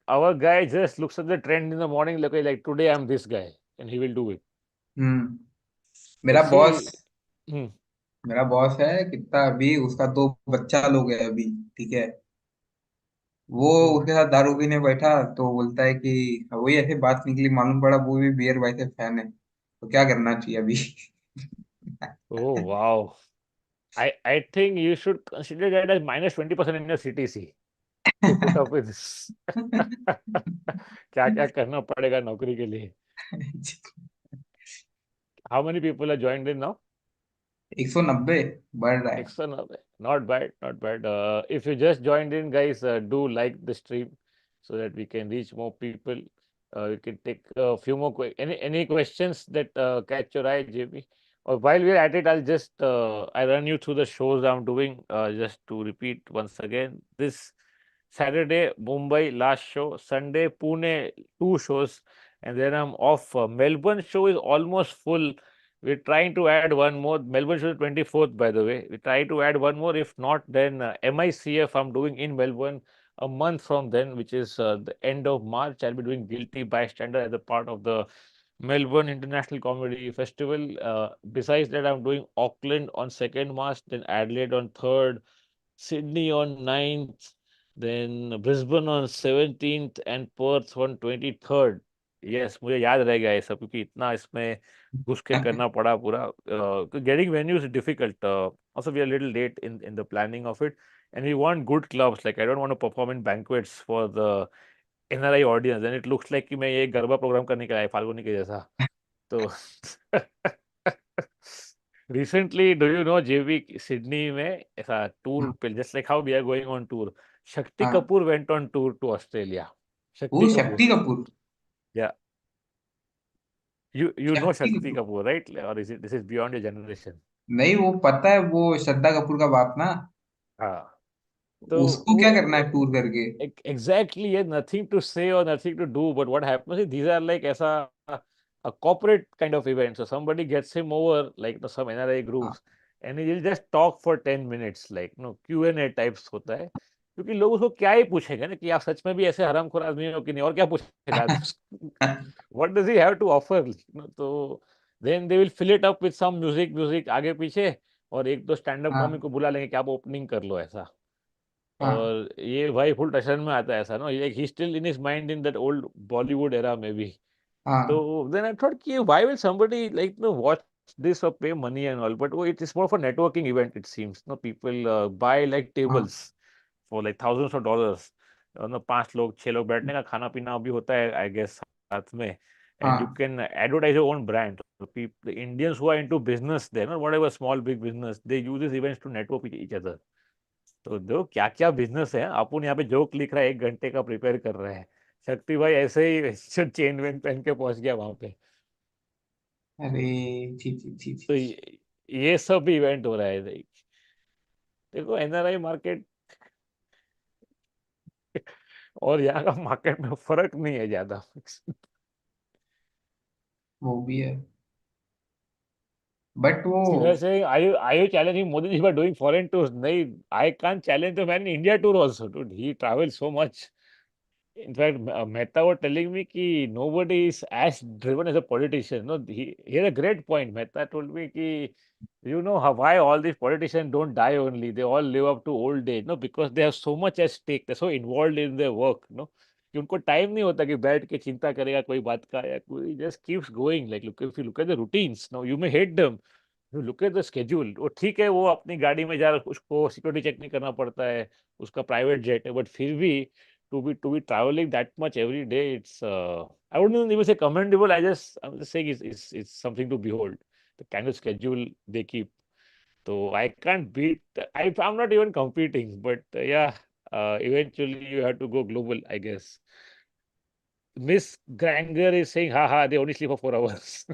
Our guy just looks at the trend in the morning, like today I'm this guy, and he will do it. Hmm. But मेरा boss see, hmm, मेरा boss है कितना, अभी उसका 2 बच्चा लोग है अभी। ठीक है। वो hmm. उसके साथ दारू पीने बैठा तो बोलता है कि वही ऐसे बात निकली, मालूम पड़ा वो भी बियर भाई से फैन है, तो क्या करना चाहिए अभी? Oh wow. I think you should consider that as -20% in your CTC to put up with this. क्या क्या करना पड़ेगा नौकरी के लिए. How many people are joined in now? 190 बढ़ रहा है। Excellent. Not bad, not bad. If you just joined in, guys, do like the stream so that we can reach more people. We can take a few more any questions that catch your eye, JB? Or while we're at it, I'll just I run you through the shows I'm doing. Just to repeat once again, this Saturday Mumbai last show, Sunday Pune 2 shows, and then I'm off. Melbourne show is almost full. We're trying to add one more. Melbourne show is 24th, by the way. We try to add one more. If not, then MICF I'm doing in Melbourne a month from then, which is the end of March. I'll be doing Guilty Bystander as a part of the Melbourne International Comedy Festival. Besides that, I'm doing Auckland on 2nd March, then Adelaide on 3rd, Sydney on 9th, then Brisbane on 17th and Perth on 23rd. Yes, मुझे याद रह गया ये सब क्योंकि इतना इसमें घुस के करना पड़ा पूरा. Getting venues is difficult. Also, we are a little late in the planning of it, and we want good clubs. Like I don't want to perform in banquets for the NRI audience, and it looks like कि मैं ये garba programme करने के लिए फाल्गुनी के जैसा. तो recently, do you know JV Sydney में ऐसा टूर पे just like how we are going on tour, Shakti हाँ, Kapoor went on tour to Australia. वो Shakti Kapoor. Shakti Kapoor. Yeah. You know शक्ति Shakti Kapoor. Kapoor, right? Or is it this is beyond your generation? नहीं, वो पता है, वो श्रद्धा कपूर का बाप ना। हाँ. तो उसको क्या करना है टूर करके? exactly, yeah, nothing to say or nothing to do. But what happens is these are like ऐसा a corporate kind of event. So somebody gets him over, like the some NRI हाँ, groups, and he'll just talk for 10 minutes, like Q&A types होता है. क्योंकि लोग उसको क्या ही पूछेंगे ना कि आप सच में भी ऐसे हरामखोर आदमी हो कि नहीं, और क्या पूछेगा आदमी. What does he have to offer? तो then they will fill it up with some music आगे पीछे, और एक दो स्टैंड अप कॉमिक हाँ, को बुला लेंगे कि आप ओपनिंग कर लो ऐसा. हाँ, और ये भाई फुल टशन में आता है ऐसा ना, like he still in his mind in that old Bollywood era में भी. हाँ, तो देन आई थॉट कि why will somebody like no watch this or pay money and all, but it is more of a networking event, it seems. No, people buy like हाँ, tables for like thousands of dollars. 5 लोग 6 लोग बैठने का खाना पीना भी होता है, I guess, साथ में. And you हाँ, can advertise your own brand. The Indians who are into business, they know whatever small big business, they use these events to network with each other. तो दो क्या क्या बिजनेस है, अपन यहाँ पे जोक लिख रहा है, 1 घंटे का प्रिपेयर कर रहे हैं. शक्ति भाई ऐसे ही चेन वेन पहन के पहुंच गया वहां पे. अरे, छी छी छी छी तो छी। ये सब भी इवेंट हो रहा है. देखो NRI मार्केट और यहाँ का मार्केट में फर्क नहीं है ज्यादा. वो भी है, बट वो। You are saying, are you challenging Modi ji by doing foreign tours? नहीं, I can't challenge the man in India tour also, dude. He travels so much. In fact, Mehta was telling me कि nobody is as driven as a politician. No, he had a great point. Mehta told me कि why all these politicians don't die only. They all live up to old age. No, because they have so much at stake. They're so involved in their work. No, कि उनको time नहीं होता कि बैठ के चिंता करेगा कोई बात का या कोई. Just keeps going. Like look, if you look at the routines, now you may hate them. You look at the schedule. वो ठीक है, वो अपनी गाड़ी में जा रहा, उसको सिक्योरिटी चेक नहीं करना पड़ता है, उसका प्राइवेट जेट है. बट फिर भी to be traveling that much every day, it's I wouldn't even say commendable. I'm just saying it's something to behold, the kind of schedule they keep. So I can't beat. I'm not even competing, but yeah, eventually you have to go global, I guess. Miss Granger is saying haha, they only sleep for 4 hours.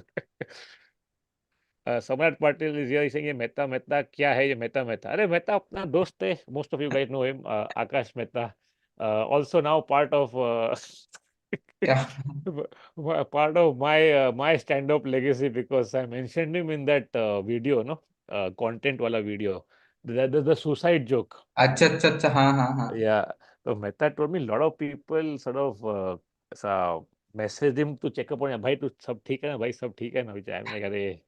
सम्राट Patil is here saying ये मेहता मेहता क्या है, ये मेहता मेहता. अरे मेहता अपना दोस्त है, most of you guys know him. Akash Mehta, also now part of क्या? part of my stand up legacy, because I mentioned him in that video, no, content wala video, the suicide joke. अच्छा, अच्छा, अच्छा, हाँ, हाँ, हाँ। Yeah, so Mehta told me a lot of people sort of messaged him to check up on, भाई तू सब ठीक है ना भाई, सब ठीक है ना. Which I'm like, अरे,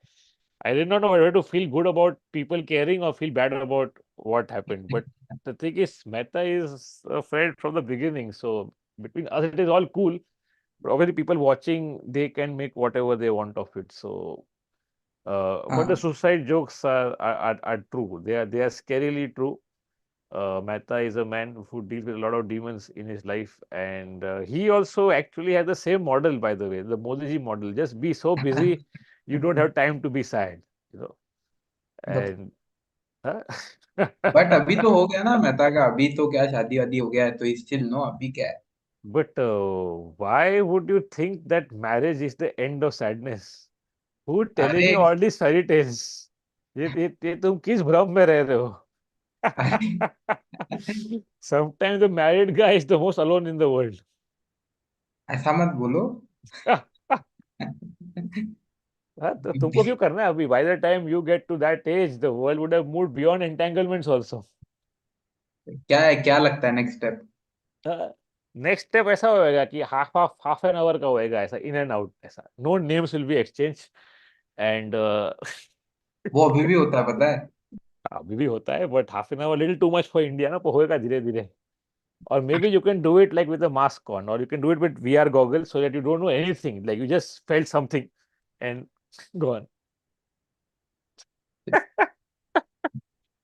I did not know whether to feel good about people caring or feel bad about what happened. But the thing is, Mehta is a friend from the beginning. So between us, it is all cool. But obviously, people watching, they can make whatever they want of it. So, but the हाँ, suicide jokes are true. They are scarily true. Mehta is a man who deals with a lot of demons in his life, and he also actually has the same model, by the way, the Modi ji model. Just be so busy, you don't have time to be sad, you know. And huh? But अभी तो हो गया ना मेहता का, अभी तो क्या शादी वादी हो गया है, तो स्टिल नो, अभी क्या है? But why would you think that marriage is the end of sadness? Who telling अरे you all these fairy tales? ये तुम किस भ्रम में रह रहे हो? अरे Sometimes the married guy is the most alone in the world. ऐसा मत बोलो। हाँ, तो तुमको क्यों करना है अभी? By the time you get to that age, the world would have moved beyond entanglements also. क्या है, क्या लगता है नेक्स्ट स्टेप? नेक्स्ट स्टेप ऐसा होएगा कि हाफ एन आवर का होएगा, ऐसा इन एंड आउट, ऐसा no names will be exchange and वो अभी भी होता है पता है। अभी भी होता है, but half an hour little too much for India ना, तो होएगा धीरे धीरे। और maybe you can do it like with a mask on, और you can do it with VR goggles, so that you don't know anything, like you just felt something and go on.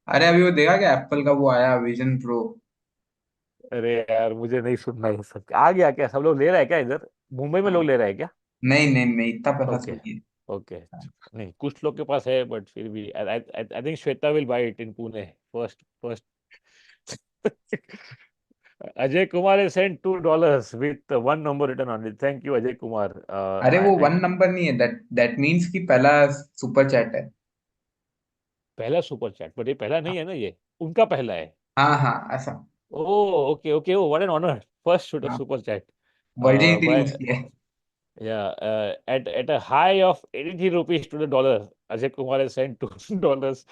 अरे अभी वो देखा क्या, Apple का वो आया vision pro. अरे यार, मुझे नहीं सुनना ये सब। आ गया क्या? सब लोग ले रहे हैं क्या इधर? मुंबई में लोग ले रहे हैं क्या? नहीं नहीं नहीं, इतना पैसा ओके, चाहिए। ओके। नहीं, कुछ लोग के पास है, बट फिर भी I think Shweta will buy it in Pune first first. Ajay Kumar has sent $2 with one number written on it. Thank you, Ajay Kumar. अरे वो वन नंबर नहीं है, दैट दैट मीन्स कि पहला सुपर चैट है। पहला सुपर चैट, बट ये पहला नहीं है ना, ये उनका पहला है। हाँ हाँ ऐसा। Oh, okay, okay. Oh, what an honor. First shoot of हाँ, super chat. Virginity By lose किया है। yeah, at a high of 83 rupees to the dollar, Ajay Kumar has sent $2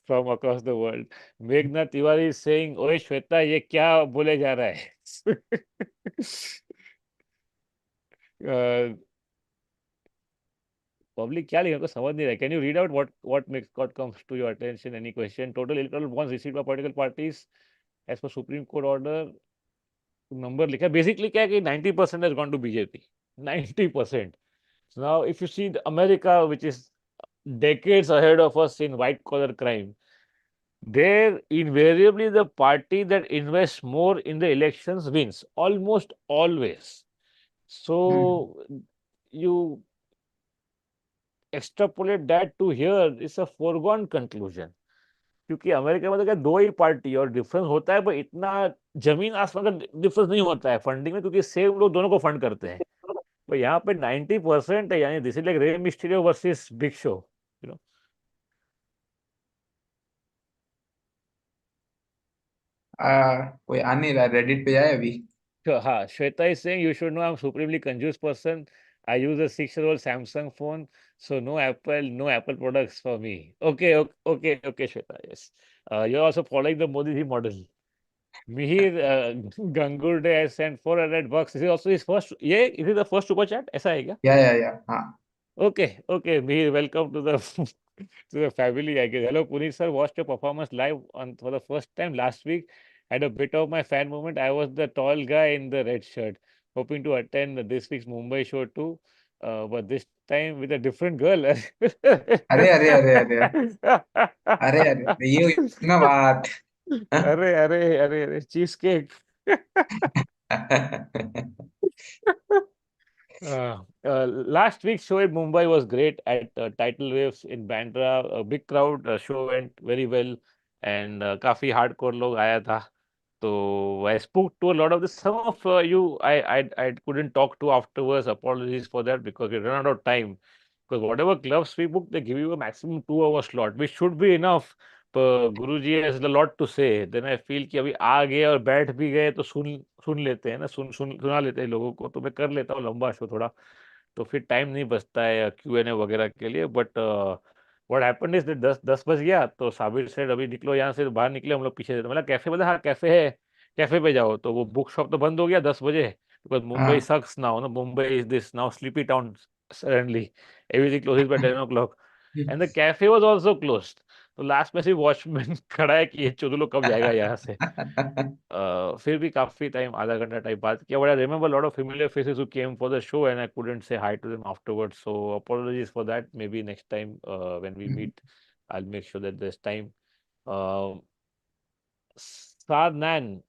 from across the world. Meghna Tiwari is saying, "ओए श्वेता, ये क्या बोले जा रहा है?" पब्लिक क्या लिखा, को समझ नहीं रहा। Can you read out what makes what comes to your attention? Any question? Total electoral bonds received by political parties as per Supreme Court order. Number लिखा है। बेसिकली क्या है कि 90% has gone to BJP, 90%. So now if you see America, which is decades ahead of us in white collar crime, there invariably the party that invests more in the elections wins almost always. So you extrapolate that to here, it's a foregone conclusion. क्योंकि America में तो क्या दो ही party और difference होता है, पर इतना जमीन आसमान का डिफरेंस नहीं होता है फंडिंग में, क्योंकि सेम लोग दोनों को फंड करते हैं। पर यहाँ पे 90% है, यानी this is like Rey Mysterio versus Big Show, you know. कोई आ नहीं रहा, रेडिट पे जाए अभी। हाँ, Shweta is saying you should know I am supremely कंजूस person, I use a 6 year old Samsung phone, so no Apple products for me. Okay, okay, okay Shweta, yes, you are also following the Modi ji model. Mihir Gangurde has sent $400. This is also his first. ये is it the first super chat? ऐसा है क्या? या हाँ। Okay, okay, Mihir, welcome to the to the family, I guess. Hello, Punit sir. Watched your performance live on for the first time last week. Had a bit of my fan moment. I was the tall guy in the red shirt, hoping to attend this week's Mumbai show too, but this time with a different girl. अरे अरे अरे अरे अरे अरे ये हुई ना बात। अरे अरे अरे अरे, cheese cake. Last week's show in Mumbai was great at Tidal Waves in Bandra. A big crowd. Show went very well, and काफी hardcore लोग आया था. So I spoke to a lot of this. Some of you, I couldn't talk to afterwards. Apologies for that because we ran out of time. Because whatever clubs we book, they give you a maximum 2 hour slot, which should be enough. पर गुरुजी has a lot to say. Then I feel कि अभी आ गए और बैठ भी गए तो सुन सुन लेते हैं ना, सुना लेते हैं लोगों को। तो मैं कर लेता हूँ लंबा शो थोड़ा, तो फिर टाइम नहीं बचता है Q&A वगैरह के लिए। बट व्हाट हैपेंड इज, 10 बज गया तो साबिर सेड अभी निकलो यहाँ से। तो बाहर निकले हम लोग, पीछे से मतलब कैफे, बोला हाँ कैफे है, कैफे पे जाओ। तो वो बुक शॉप तो बंद हो गया 10 बजे, बिकॉज मुंबई हाँ। सक्स नाउ ना, Mumbai is this now sleepy town suddenly, everything closes by 10 o'clock and the cafe was also closed. तो लास्ट में सिर्फ वॉचमैन खड़ा है कि ये चोदू लोग कब जाएगा यहाँ से। फिर भी काफी टाइम, आधा घंटा टाइम बात किया। But I remember lot of familiar faces who came for the show and I couldn't say hi to them afterwards, so apologies for that. Maybe next time when we meet, I'll make sure that there's time. uh, Sarnan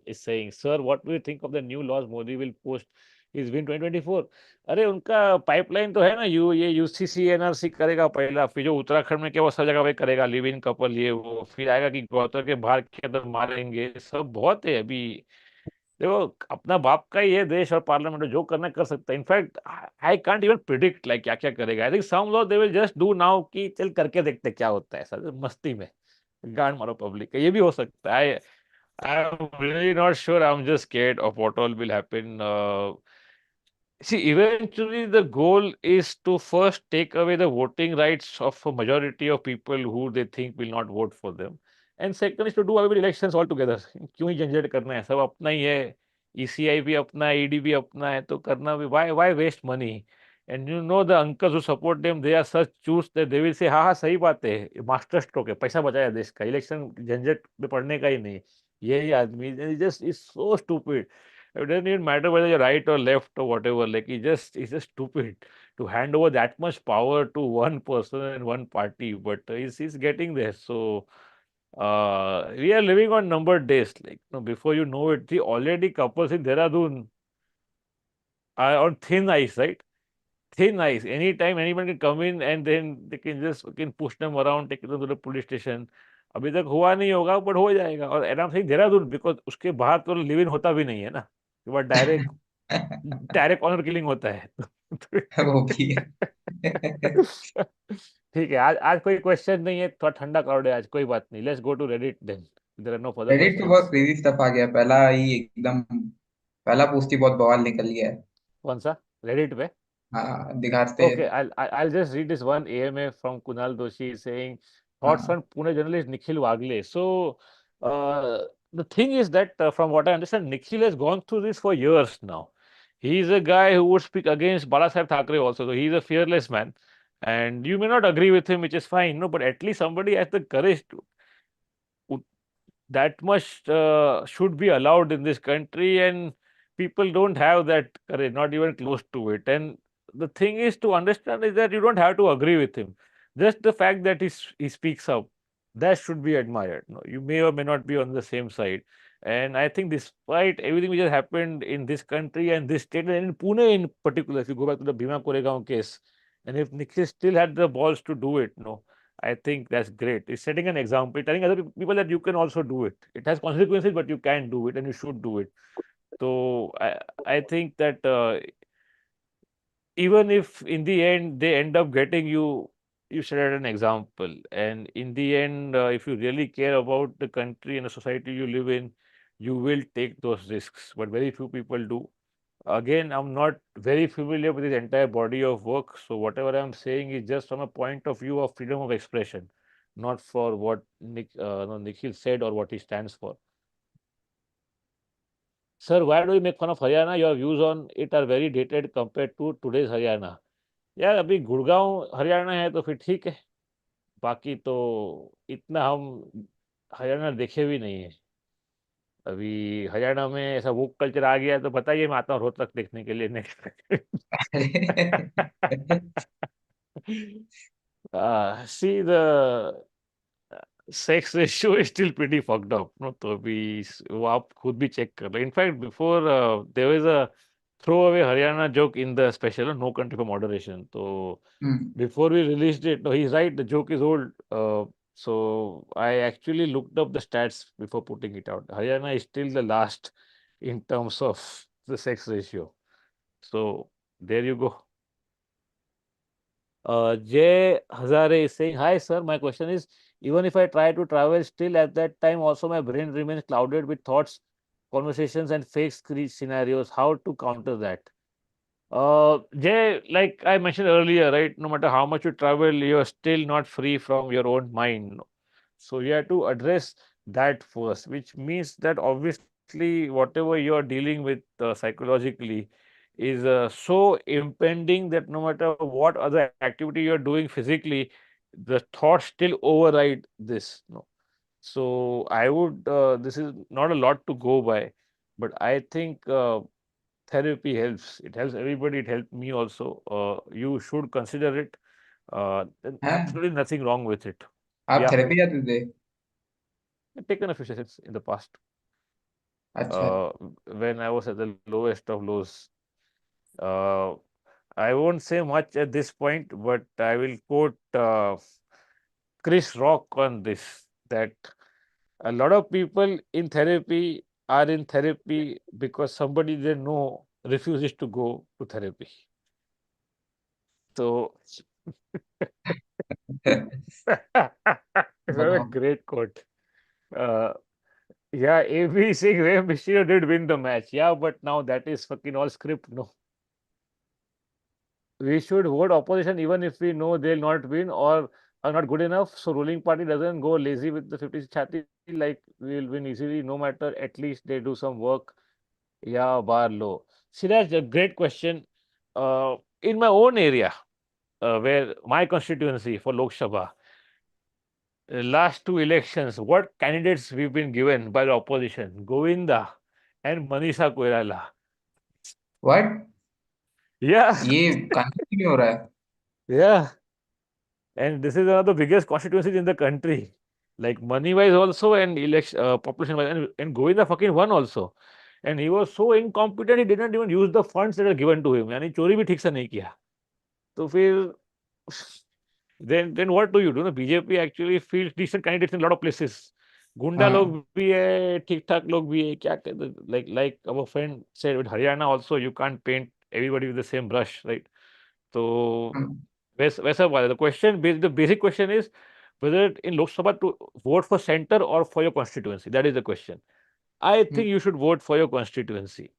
is saying, Sir, what do you think of the new laws Modi will post his win 2024? अरे उनका pipeline तो है ना, ये UCC NRC करेगा पहला, फिर जो उत्तराखंड में क्या वो सब जगह पे करेगा, लिव इन कपल, ये वो, फिर आएगा कि गौतर के बाहर के अंदर मारेंगे, सब बहुत है अभी। देखो, अपना बाप का ही है देश और पार्लियामेंट में, जो करना कर सकता है। In fact I can't even predict like क्या क्या करेगा। I think some law they will just do now कि चल करके देखते क्या होता है, ऐसा मस्ती में गांड मारो पब्लिक का, ये भी हो सकता है। I am really not sure, I am just scared of what all will happen. See, eventually the goal is to first take away the voting rights of a majority of people who they think will not vote for them. And second is to do away with elections altogether. क्यों ही झंझट करना है, सब अपना ही है। ECI भी अपना है, ED भी अपना है, तो करना भी, why waste money? And you know the uncles who support them, they are such choots that they will say, हाँ हाँ सही बात है, मास्टर स्ट्रोक है, पैसा बचाया देश का, इलेक्शन झंझट में पड़ने का ही नहीं। यही आदमी just is so stupid. It doesn't even matter whether you're right or left or whatever. Like he's just stupid to hand over that much power to one person and one party. But he's getting there. So we are living on numbered days. Like before you know it, the already couples in Dehradun are on thin ice, right? Thin ice. Anytime anyone can come in and then they can push them around, take them to the police station. अभी तक हुआ नहीं होगा but हो जाएगा। और आराम से देहरादून, बिकॉज उसके बाहर तो लिव इन होता भी नहीं है ना, कि बात डायरेक्ट डायरेक्ट ऑनर किलिंग होता है। वो भी है। ठीक है, आज आज कोई क्वेश्चन नहीं है, थोड़ा ठंडा क्राउड है आज, कोई बात नहीं। Let's go to Reddit then, there are no further Reddit तो बहुत क्वेश्चंस। क्रेजी स्टफ आ गया, पहला ही एकदम, पहला पोस्ट ही बहुत बवाल निकल गया है। कौन सा रेडिट पे? हाँ दिखाते हैं। Okay, I'll just read this one AMA from Kunal Doshi saying thoughts हाँ। on Pune journalist Nikhil Wagle. So the thing is that from what I understand, Nikhil has gone through this for years now. He's a guy who would speak against Balasaheb Thackeray also. So he's a fearless man, and you may not agree with him, which is fine. No, but at least somebody has the courage to that much should be allowed in this country, and people don't have that courage, not even close to it. And the thing is to understand is that you don't have to agree with him. Just the fact that he speaks up, that should be admired. No, you may or may not be on the same side. And I think despite everything which has happened in this country and this state, and in Pune in particular, if you go back to the Bhima Koregaon case, and if Nikhil still had the balls to do it, no, I think that's great. It's setting an example, telling other people that you can also do it. It has consequences, but you can do it and you should do it. So I think that even if in the end they end up getting you, you set an example. And in the end, if you really care about the country and the society you live in, you will take those risks. But very few people do. Again, I'm not very familiar with his entire body of work, so whatever I'm saying is just from a point of view of freedom of expression, not for what no, Nikhil said or what he stands for. Sir, why do you make fun of Haryana? Your views on it are very dated compared to today's Haryana. यार अभी गुड़गांव हरियाणा है तो फिर ठीक है, बाकी तो इतना हम हरियाणा देखे भी नहीं है। अभी हरियाणा में ऐसा वो कल्चर आ गया है तो बताइए, मैं आता हूँ रोहतक देखने के लिए next. See, the sex ratio is still pretty fucked up, no? तो अभी वो आप खुद भी चेक कर लो। In fact before there was a throw away Haryana joke in the special no country for moderation. तो hmm. before we released it, no, he's right, the joke is old. So I actually looked up the stats before putting it out. Haryana is still the last in terms of the sex ratio. So there you go. Jay Hazare is saying, "Hi, sir. My question is, even if I try to travel, still at that time, also my brain remains clouded with thoughts, conversations, and fake scenarios. How to counter that?" Jay, like I mentioned earlier, right? No matter how much you travel, you're still not free from your own mind. So you have to address that first, which means that obviously whatever you're dealing with psychologically is so impending that no matter what other activity you're doing physically, the thoughts still override this. No, so I would. This is not a lot to go by, but I think therapy helps. It helps everybody. It helped me also. You should consider it. And हैं? absolutely nothing wrong with it. आप Yeah. Therapy जाते थे? I've taken a few sessions in the past अच्छा। uh, when I was at the lowest of lows. Uh, I won't say much at this point, but I will quote Chris Rock on this, that a lot of people in therapy are in therapy because somebody they know refuses to go to therapy. So it's a बताओ। great quote. Uh, yeah, AB saying Rey Mysterio did win the match. Yeah, but now that is fucking all script. No, we should vote opposition even if we know they'll not win or are not good enough. So ruling party doesn't go lazy with the 50 chati, like we'll win easily no matter. At least they do some work. Yeah, bar low. See, that's a great question. In my own area, where my constituency for Lok Sabha, last two elections, what candidates we've been given by the opposition? Govinda and Manisha Koirala. What? Yeah, ये continue हो रहा है? yeah. And this is one of the biggest constituencies in the country. Like money wise also and election population wise. And Govinda fucking won also. And he was so incompetent, he didn't even use the funds that were given to him. यानी चोरी भी ठीक से नहीं किया. तो फिर then what do you do? ना BJP actually feels decent candidates in a lot of places. गुंडा लोग हाँ। भी है, ठीक ठाक लोग भी है. क्या like our friend said with Haryana also, you can't paint everybody with the same brush, right? तो हम्म। वैसा बात है. The question, the basic question is whether in Lok Sabha to vote for center or for your constituency. That is the question. I think you should vote for your constituency.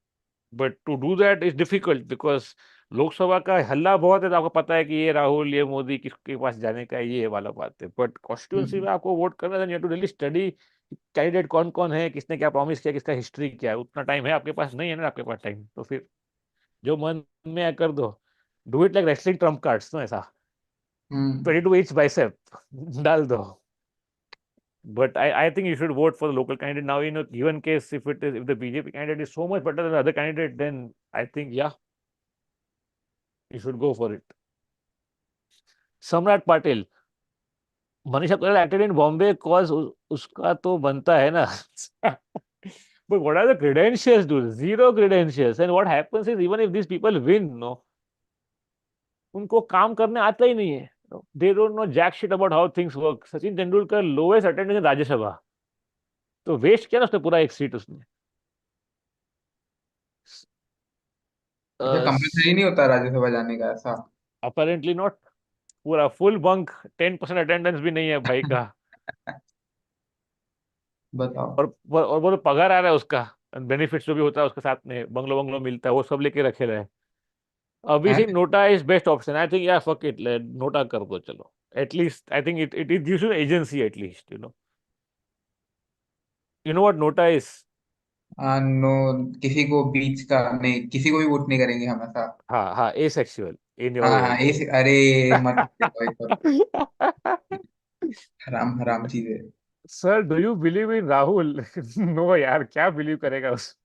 But to do that is difficult because Lok Sabha का हल्ला बहुत है. तो आपको पता है कि ये राहुल, ये मोदी किसके पास जाने का है, ये वाला बात है. बट कॉन्स्टिट्यूंसी में आपको वोट करना है, टू रियली स्टडी कैंडिडेट कौन कौन है, किसने क्या प्रॉमिस किया, किसका हिस्ट्री क्या है. उतना टाइम है आपके पास? नहीं है ना आपके पास टाइम. तो फिर जो मन में है कर दो. Do it like wrestling Trump cards, ना ऐसा 22 each bicep डाल दो. But I think you should vote for the local candidate. Now, in a given case, if the BJP candidate is so much better than the other candidate, then I think, yeah, you should go for it. Samrat Patil, Manisha Koirala acted in Bombay cause उसका तो बनता है ना. But what are the credentials, dude? Zero credentials. And what happens is, even if these people win, no, उनको काम करने आता ही नहीं है. They don't know jack shit about how things work. Sachin Tendulkar lowest attendance in Rajya Sabha. तो वेस्ट किया ना उसने पूरा एक सीट उसने. अच्छा, कंपलसरी नहीं होता राज्यसभा जाने का ऐसा? Apparently not. पूरा फुल बंक. 10% अटेंडेंस भी नहीं है भाई का. बताओ। और वो तो पगार आ रहा है उसका. बेनिफिट्स जो भी होता है उसके साथ में, बंगलो बंगलो मिलता है, वो सब लेके रखे रहे. अभी हैं? Singh NOTA is best option. I think, या फक इट, नोटा कर दो चलो. At least I think it gives you agency at least, you know what NOTA is. No. किसी को बीच का नहीं, किसी को भी वोट नहीं करेंगे हम ऐसा? हाँ हाँ, ए सेक्सुअल इन योर हाँ हाँ, वोट. अरे मत बोलो ये सब। हराम हराम चीजें। Sir, do you believe in Rahul? No यार, क्या बिलीव करेगा उस.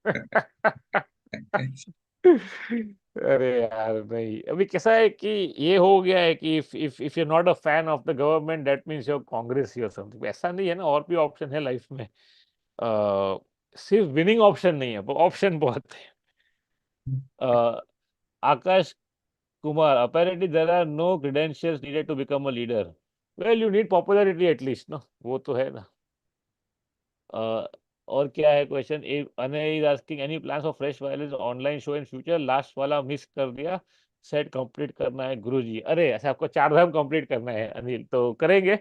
अरे यार नहीं. अभी कैसा है कि ये हो गया है कि if you not a fan of the government that means you Congress और समथिंग. ऐसा नहीं है ना, और भी ऑप्शन है लाइफ में. सिर्फ विनिंग ऑप्शन नहीं है, ऑप्शन बहुत है. uh, Akash Kumar, apparently there are no credentials needed to become a leader. Well, you need popularity at least, no? वो तो है ना. Uh, और क्या है question? Anay is asking any plans for fresh violence online show in future. Last वाला miss कर दिया. सेट कंप्लीट करना है गुरुजी. अरे ऐसा आपको चार धाम कंप्लीट करना है अनिल, तो करेंगे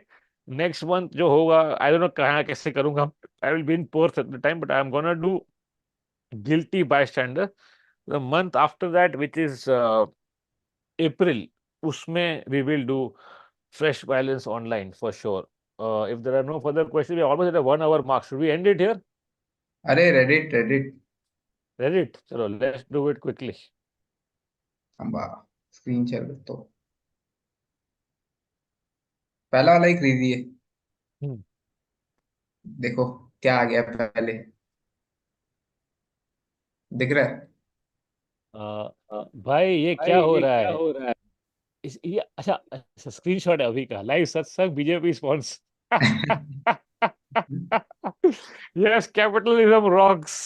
नेक्स्ट मंथ जो होगा. आई डोंट नो कहाँ कैसे करूंगा. I will be in Perth at the time, but I am gonna do guilty by standard the month after that, which is April. उसमें we will do fresh violence online for sure. If there are no further questions, we are almost at a 1 hour mark. Should we end it here? अरे Reddit Reddit. Reddit. Chalo, let's do it quickly. Amba, screen share कर तो। पहला वाला ही crazy है। Hmm. देखो क्या आ गया पहले। दिख रहा है? Uh, भाई ये भाई क्या हो ये रहा क्या है? हो रहा ये अच्छा अच्छा स्क्रीनशॉट है अभी का. लाइव सत्संग BJP spawns. Yes, capitalism rocks.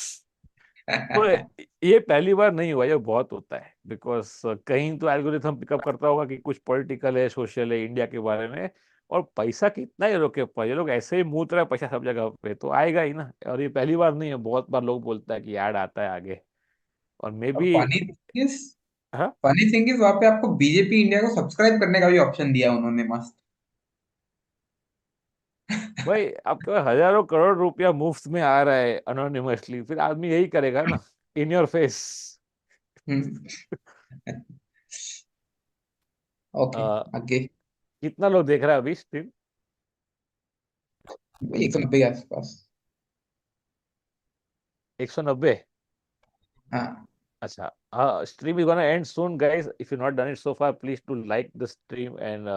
तो है? ये पहली बार नहीं हुआ, ये बहुत होता है. बिकॉज कहीं तो एल्गोरिथम पिकअप करता होगा कि कुछ पॉलिटिकल है, सोशल है, इंडिया के बारे में. और पैसा कितना ही रोके पर ये लोग ऐसे ही मूत रहे हैं पैसा सब जगह पे, तो आएगा ही ना। और ये पहली बार नहीं है, बहुत बार लोग बोलता है कि ऐड आता है आगे। और मे और बी। हाँ फनी थिंग इज वहां पे आपको बीजेपी इंडिया को सब्सक्राइब करने का भी ऑप्शन दिया उन्होंने, मस्त। भाई, आपके पास हजारों करोड़ रुपया मुफ्त में आ रहा है अनोनिमसली, फिर आदमी यही करेगा ना, इन योर फेस। ओके, आगे। कितना लोग देख रहा है अभी स्ट्रीम? 190 के आसपास। 190। हाँ। Acha. Stream is gonna end soon, guys. If you've not done it so far, please do like the stream and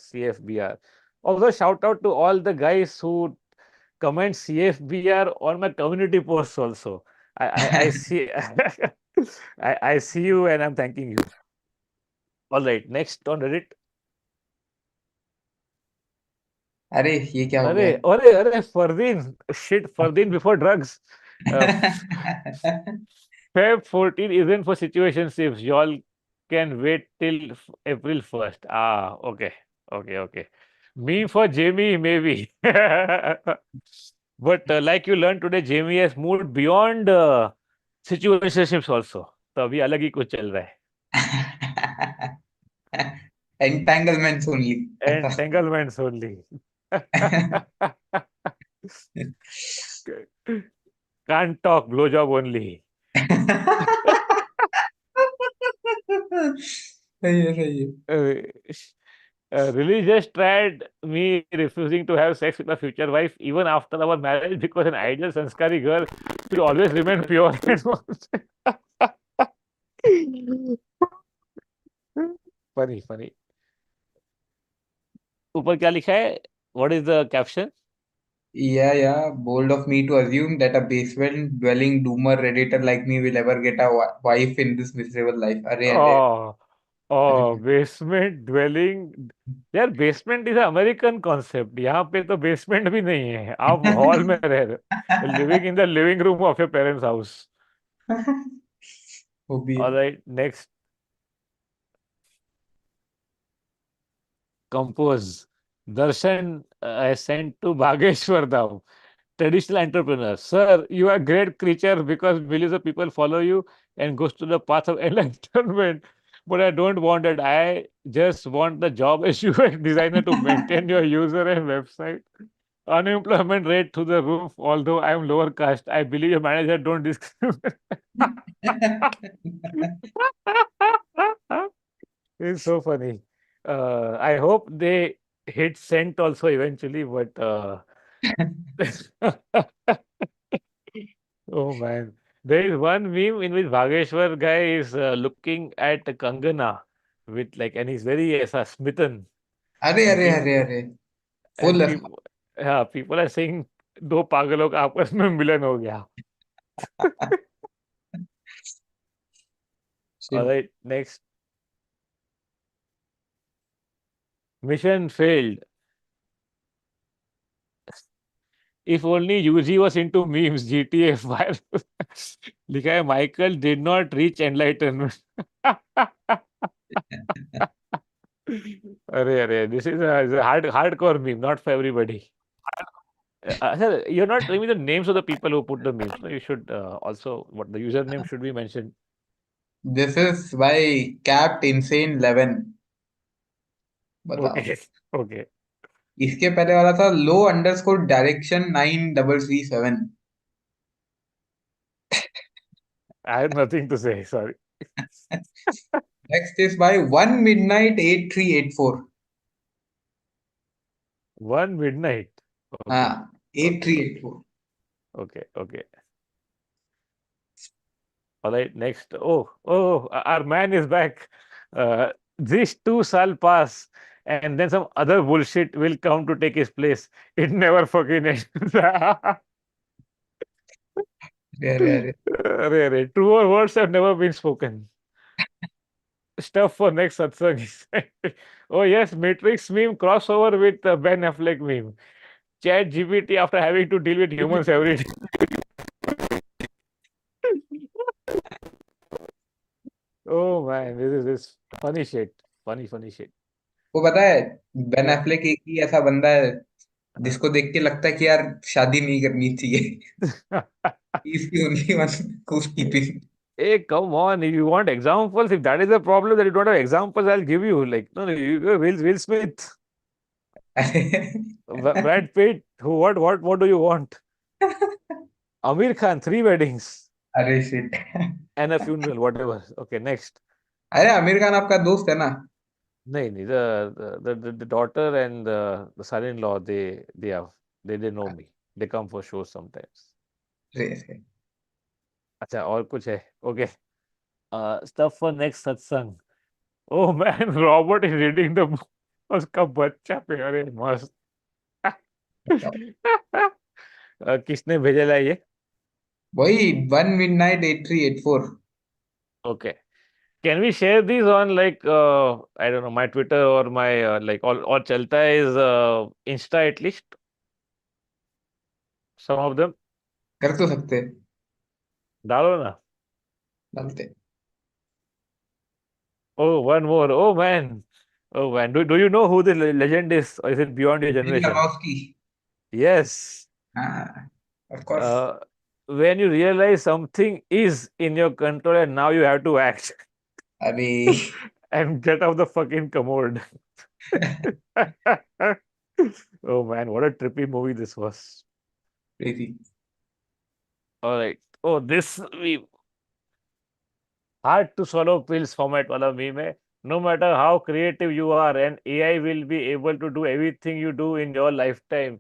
CFBR. Also, shout out to all the guys who comment CFBR on my community posts. Also, I see I see you and I'm thanking you. All right, next on Reddit. अरे ये क्या हो अरे गया? अरे अरे Fardeen, shit, Fardeen before drugs. Uh, Feb 14 isn't for situationships. Y'all can wait till April 1st. Ah, okay. Okay, okay. Me for Jamie, maybe. But like you learned today, Jamie has moved beyond situationships also. तो अभी अलग ही कुछ चल रहा है. एंटेंगलमेंट्स only, ऐसा। Entanglements only. Can't talk, blowjob only. सही है, सही है। Uh, religious tried me refusing to have sex with my future wife even after our marriage because an ideal sanskari girl should always remain pure. Funny, funny. ऊपर क्या लिखा है? What is the caption? Yeah, bold of me to assume that a basement dwelling doomer redditor like me will ever get a wife in this miserable life. अरे अरे Oh, अरे। oh, basement dwelling. यार basement is American concept, यहाँ पे तो basement भी नहीं है, आप हॉल में रह रहे हो, living in the living room of your parents house. वो भी है। Alright, next. Compose. Darshan sent to Bhageshwar Dham. Traditional entrepreneur. Sir, you are a great creature because millions of people follow you and goes to the path of enlightenment. But I don't want it. I just want the job as UX designer to maintain your user and website. Unemployment rate through the roof. Although I am lower caste, I believe your manager don't discriminate. It's so funny. I hope they hit sent also eventually, but oh man, there is one meme in which Bhageshwar guy is looking at Kangana with like, and he's very smitten, अरे and अरे people अरे अरे, and full. people, yeah, people are saying दो पागलों का आपस में मिलन हो गया. All right, next. Mission failed. If only UG was into memes, GTA 5. लिखा है Michael did not reach enlightenment. अरे अरे, this is a hardcore meme, not for everybody. Sir, you're not telling me the names of the people who put the memes. No, you should also, what the username should be mentioned. This is by capt insane 11। बताओ। Okay, okay. इसके पहले वाला था low underscore direction 9337। I have nothing to say. Sorry. Next is by one midnight 8384। One midnight. Okay, हाँ, okay, 8384। okay, okay. All right, next. Our man is back. These 2 saal pass, and then some other bullshit will come to take his place. It never fucking ends. अरे अरे अरे। Arey, arey. Truer words have never been spoken. Stuff for next satsang. Oh yes, Matrix meme crossover with Ben Affleck meme. Chat GPT after having to deal with humans every day. Oh man, this is funny shit. Funny, funny shit. वो पता है, Ben क्या? Affleck एक ही ऐसा बंदा है जिसको देख के लगता है कि यार शादी नहीं करनी चाहिए। He's the only one who's keeping. Hey, come on. If you want examples, if that is the problem that you don't have examples, I'll give you. Like, no, no, you go Will Smith, अरे Brad Pitt. Who, what do you want? Amir Khan, 3 weddings अरे shit. and a funeral, whatever. Okay, next. अरे आमिर खान आपका दोस्त है ना? No, no, the daughter and the son-in-law, they know me. They come for shows sometimes. अरे अच्छा, और कुछ है? Okay. Stuff for next satsang. Oh man, Robert is reading the book. उसका बच्चा पे, अरे मस्त। किसने भेजा है ये? वही 1 midnight 8384। Okay. Can we share these on like I don't know, my Twitter or my like all chalta is Insta at least some of them? कर तो सकते हैं। डालो ना। डालते। Oh, one more. Oh man. Oh man. Do you know who the legend is, or is it beyond your bill generation? की। Yes. हाँ, of course. Uh, when you realize something is in your control and now you have to act अरे and get off the fucking commode. Oh man, what a trippy movie this was. crazy। All right. Oh, this we hard to swallow pills format wala meme hai. No matter how creative you are, and AI will be able to do everything you do in your lifetime.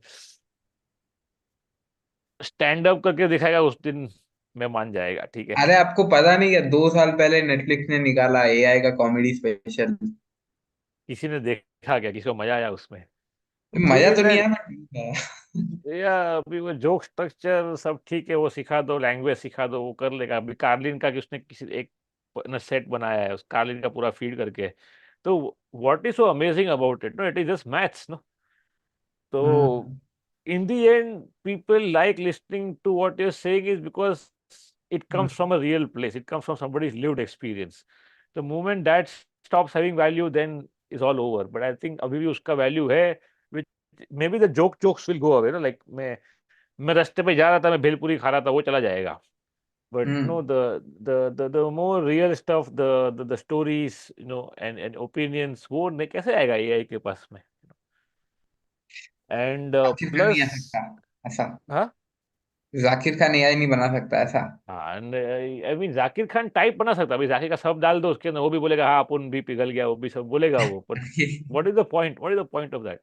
Stand up करके दिखाएगा उस दिन मैं मान जाएगा, ठीक है। अरे आपको पता नहीं है, 2 साल पहले नेटफ्लिक्स ने निकाला एआई का कॉमेडी स्पेशल। किसी ने देखा क्या? किसी को मजा आया उसमें? मजा गिव तो नहीं दैट। आया बट ठीक है। या अभी वो जोक स्ट्रक्चर सब ठीक है, वो सिखा दो, लैंग्वेज सिखा दो, वो कर लेगा। अभी कार्लिन का कि उसने किसी एक सेट बनाया है, उस कार्लिन का पूरा फीड करके। तो what is so amazing about it, no, it is just maths, no. So, hmm. in the end, people like listening to what you're saying is because it comes from a real place. It comes from somebody's lived experience. The moment that stops having value, then is all over. But I think अभी भी उसका value है, which maybe the jokes will go away. ना, like मैं रास्ते पे जा रहा था, मैं भेलपूरी खा रहा था, वो चला जाएगा। But no, hmm. the more real stuff, the stories, and opinions, वो नहीं कैसे आएगा AI के पास में? And जाकिर खान नहीं आ plus, सकता ऐसा। हाँ, जाकिर खान एआई नहीं बना सकता ऐसा। And I mean Zakir Khan type बना सकता है। अभी जाकिर का सब डाल दो उसके अंदर, वो भी बोलेगा हाँ अपन भी पिघल गया, वो भी सब बोलेगा वो। But what is the point, what is the point of that?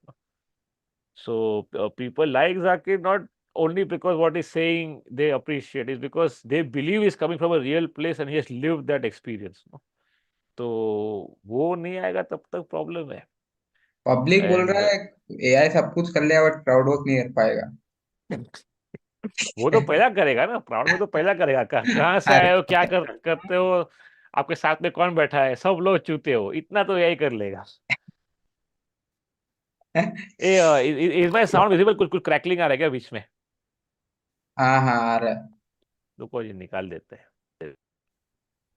So people like Zakir not only because what he's saying they appreciate, is because they believe he's coming from a real place and he has lived that experience, no? तो वो नहीं आएगा तब तक problem है। Public बोल रहा and है एआई सब कुछ कर लिया बट क्राउड वर्क नहीं कर पाएगा। वो तो पहला करेगा ना, प्राउड में तो पहला करेगा। कहाँ से अरे आए हो, क्या करते हो, आपके साथ में कौन बैठा है, सब लोग चूते हो, इतना तो यही कर लेगा। Is my sound visible? कुछ कुछ क्रैकलिंग आ रहा है क्या बीच में? हाँ हाँ आ रहा है। रुको जी, निकाल देते हैं।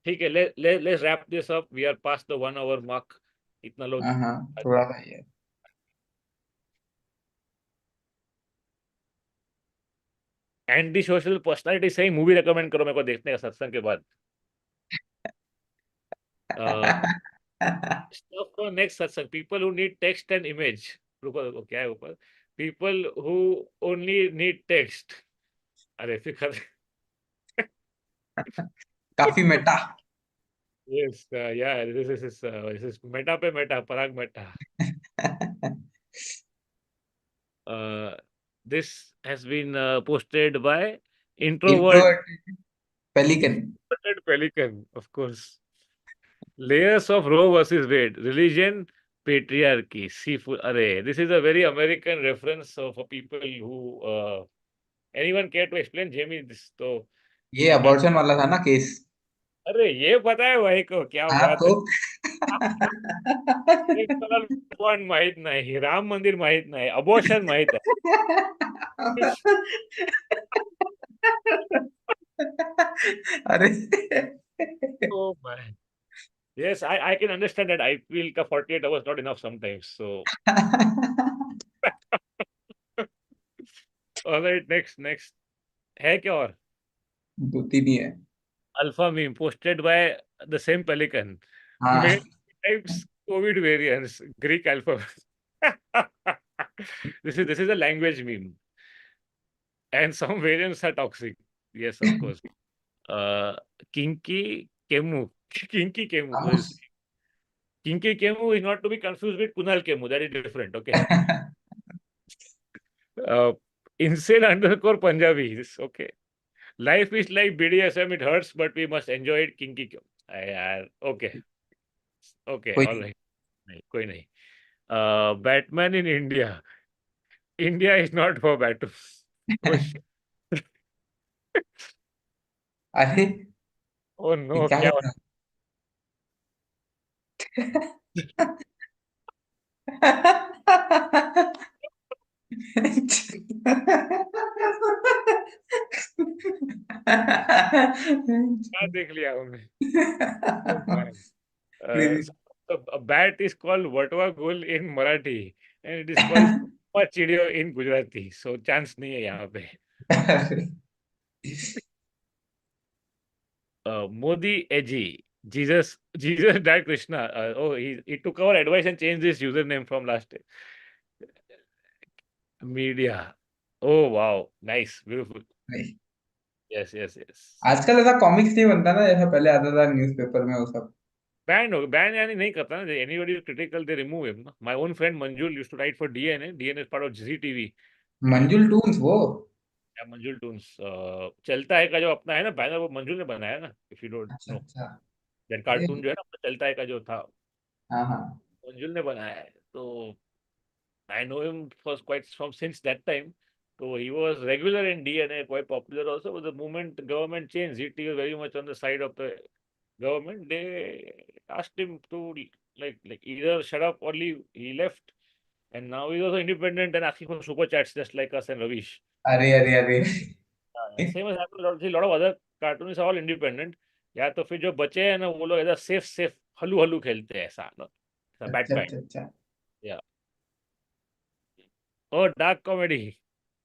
ठीक है, let's wrap this up, we are past the 1 hour mark. इतना लोग हाँ हाँ थोड़ा सा ही है। एंटी सोशल पर्सनालिटी से ही मूवी रिकमेंड करो मेरे को देखने का सत्संग के बाद। स्टफ फॉर नेक्स्ट सत्संग, people who need text and image. रुको रुको, क्या है ऊपर? People who only need text. अरे फिर काफी मेटा। यस, या दिस इज मेटा पे Meta, Parag Meta. This has been posted by Introvert introvert pelican. Pelican, of course. Layers of Roe versus Wade, religion, patriarchy, seafood. Array. This is a very American reference for people who. Anyone care to explain, Jamie? This तो ये I abortion वाला था ना case? अरे ये पता है भाई को, क्या हाँ बात तो है। एक कलर पॉइंट माहित नाही, राम मंदिर माहित नाही, अबॉर्शन माहित आहे। अरे Oh my. Yes, I can understand that. I feel का 48 hours not enough sometimes. So, all right, next है क्या और? दो तीन ही है। Alpha meme posted by the same pelican. हाँ। Many types COVID variants, Greek alphabet. This is a language meme, and some variants are toxic. Yes, of course. Uh, Kinky Kemu. Kinky Kemu. खामोश। Kinky Kemu is not to be confused with Kunal Kemu. That is different. Okay. Uh, Insane underscore Punjabi. Okay. Life is like BDSM. It hurts, but we must enjoy it. Kinky Kemu. Okay. Okay. कोई All नहीं। right. नहीं, कोई नहीं. Batman in India. India is not for battles. Oh, अरे oh ये no, क्या क्या कर हो रहा क्या देख लिया हमने? Oh man. नहीं, So a bat is called Vatwa Gul in Marathi and it is called Chidiyo in Gujarati. So chance नहीं है यहाँ पे. अरे, Modi edgy. Jesus died Krishna. Oh, he took our advice and changed his username from last day. Media. Oh wow, nice, beautiful. नहीं। Yes, yes, yes. आजकल ऐसा comics नहीं बनता ना जैसा पहले आता था न्यूज़पेपर में वो सब। Ban यानी नहीं करता ना. Anybody is critical, they remove him. No? My own friend Manjul used to write for DNA. DNA is part of ZTV. Manjul Toons वो। या मंजुल टून्स चलता है का जो अपना है ना बैनर, वो मंजुल ने बनाया ना. इफ यू डोंट अच्छा नो, अच्छा। दैट अरे कार्टून जो है ना अपना चलता है का जो था, हाँ हाँ। मंजुल ने बनाया है. तो I know him for quite from since that time. So he was regular in DNA, quite popular also. But the moment the government changed, ZT was very much on the side of the government. They asked him to like either shut up or leave. He left, and now he's also independent and asking for super chats just like us and Ravish. अरे अरे अरे। Same as happened a lot of other cartoons are all independent. या तो फिर जो बचे हैं ना वो लोग ऐसा सेफ सेफ हलू हलू खेलते हैं ऐसा ना, ऐसा बैड अच्छा काइंड. अच्छा अच्छा। या ओ डार्क कॉमेडी.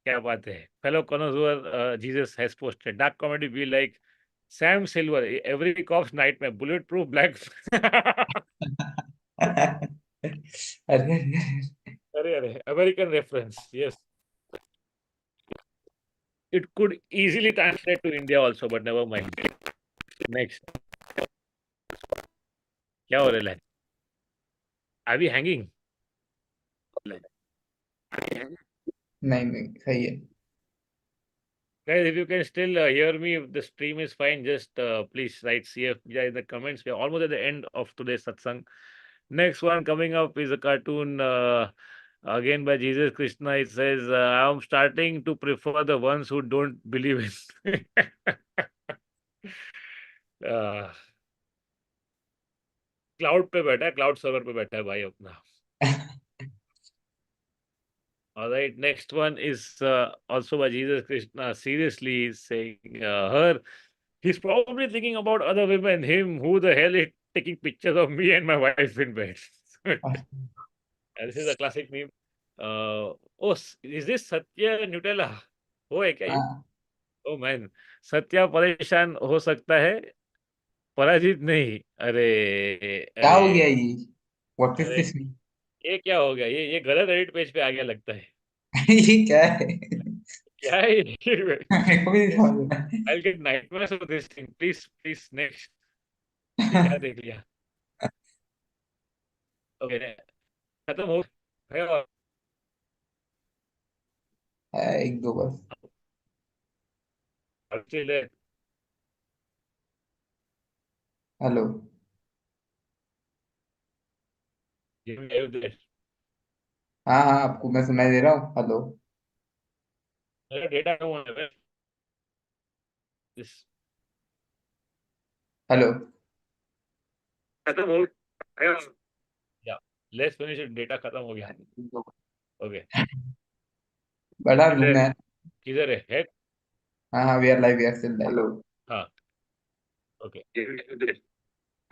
क्या बात है. Fellow connoisseur, Jesus has posted dark comedy be like Sam Silver, every cop's nightmare, bulletproof black. अरे अरे अरे American reference. Yes, it could easily translate to India also, but never mind. Next, क्या हो रहा है? Are we hanging? नहीं नहीं सही है। Guys, if you can still hear me, if the stream is fine, just please write CF in the comments. We are almost at the end of today's satsang. Next one coming up is a cartoon again by Jesus Krishna. It says, I'm starting to prefer the ones who don't believe in. uh, cloud पे बैठा है, cloud server पे बैठा है भाई अपना. All right, next one is also by Jesus Krishna. Seriously saying her, he's probably thinking about other women. Him, who the hell is taking pictures of me and my wife in bed? And this is a classic meme. Oh, is this Satya Nutella? हो है क्या ये? हाँ, oh man, Satya परेशान हो सकता है, पराजित नहीं. अरे क्या अरे हो गया ये? व्हाट इज अरे, दिस? ये क्या हो गया? ये गलत एडिट पेज पे आ गया लगता है. ये क्या है? क्या है ये? मेरे को भी नहीं समझ में I'll get nightmares of this thing. Please next. ये क्या देख लिया? ओके, खत्म हो गया और एक दो बस। still there. Hello. Give me there. हाँ हाँ, आपको मैं सुनाई दे रहा हूँ। हेलो। मेरा डेटा कम होने में this हेलो। खत्म हो गया. या लेट्स फिनिश इट. डेटा खत्म हो गया. ओके, बड़ा still रूम there. है। किधर है? हाँ हाँ, we are live, we are still live. हाँ, ओके.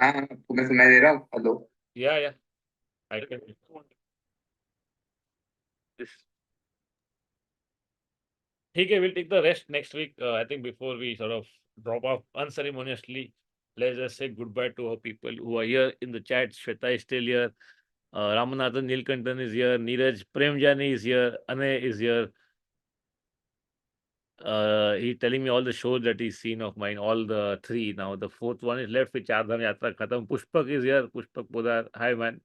हाँ हाँ, तुम्हें सुनाई दे रहा हूँ, hello. Yeah, yeah. I can. This. Okay, we'll take the rest next week. I think before we sort of drop off unceremoniously, let's just say goodbye to our people who are here in the chat. Shweta is still here. Ramanathan Nilkantan is here. Neeraj Premjani is here. Ane is here. He's telling me all the shows that he's seen of mine, all the three. Now the fourth one is left with Char Dham Yatra Khatam. Pushpak is here. Pushpak Podar. Hi man.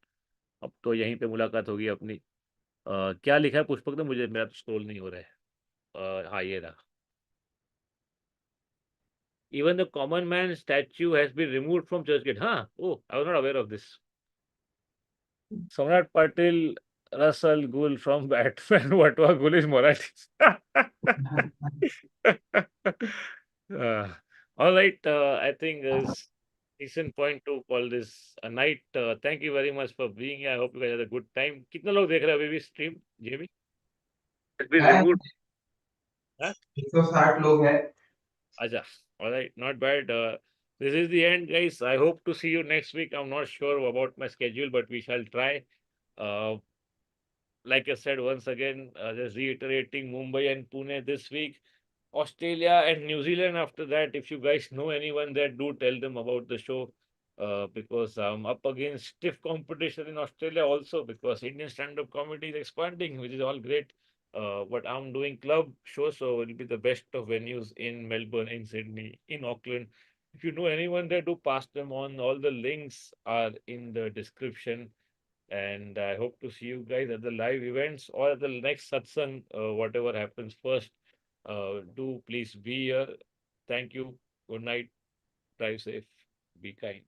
अब तो यहीं पे मुलाकात होगी अपनी। क्या लिखा है पुष्पक ने? मुझे मेरा तो स्क्रॉल नहीं हो रहा है। हाँ ये रहा। Even the common man statue has been removed from Churchgate. Huh? Oh, I was not aware of this. Samrat Patil, Russell Gul from Batman. Vatwa Gul is Marathi. uh, all right. I think is decent point to call this a night. Thank you very much for being here. I hope you guys had a good time. कितने लोग देख रहे हैं अभी भी stream, Jamie? It's been है, removed. Huh? 160 लोग हैं। Aja. All right, not bad. This is the end, guys. I hope to see you next week. I'm not sure about my schedule, but we shall try. Uh, like I said, once again, just reiterating Mumbai and Pune this week, Australia and New Zealand after that. If you guys know anyone there, do tell them about the show because I'm up against stiff competition in Australia also because Indian stand-up comedy is expanding, which is all great. But I'm doing club shows, so it'll be the best of venues in Melbourne, in Sydney, in Auckland. If you know anyone there, do pass them on. All the links are in the description. And I hope to see you guys at the live events or at the next satsang, whatever happens first. Do please be here. Thank you. Good night. Drive safe. Be kind.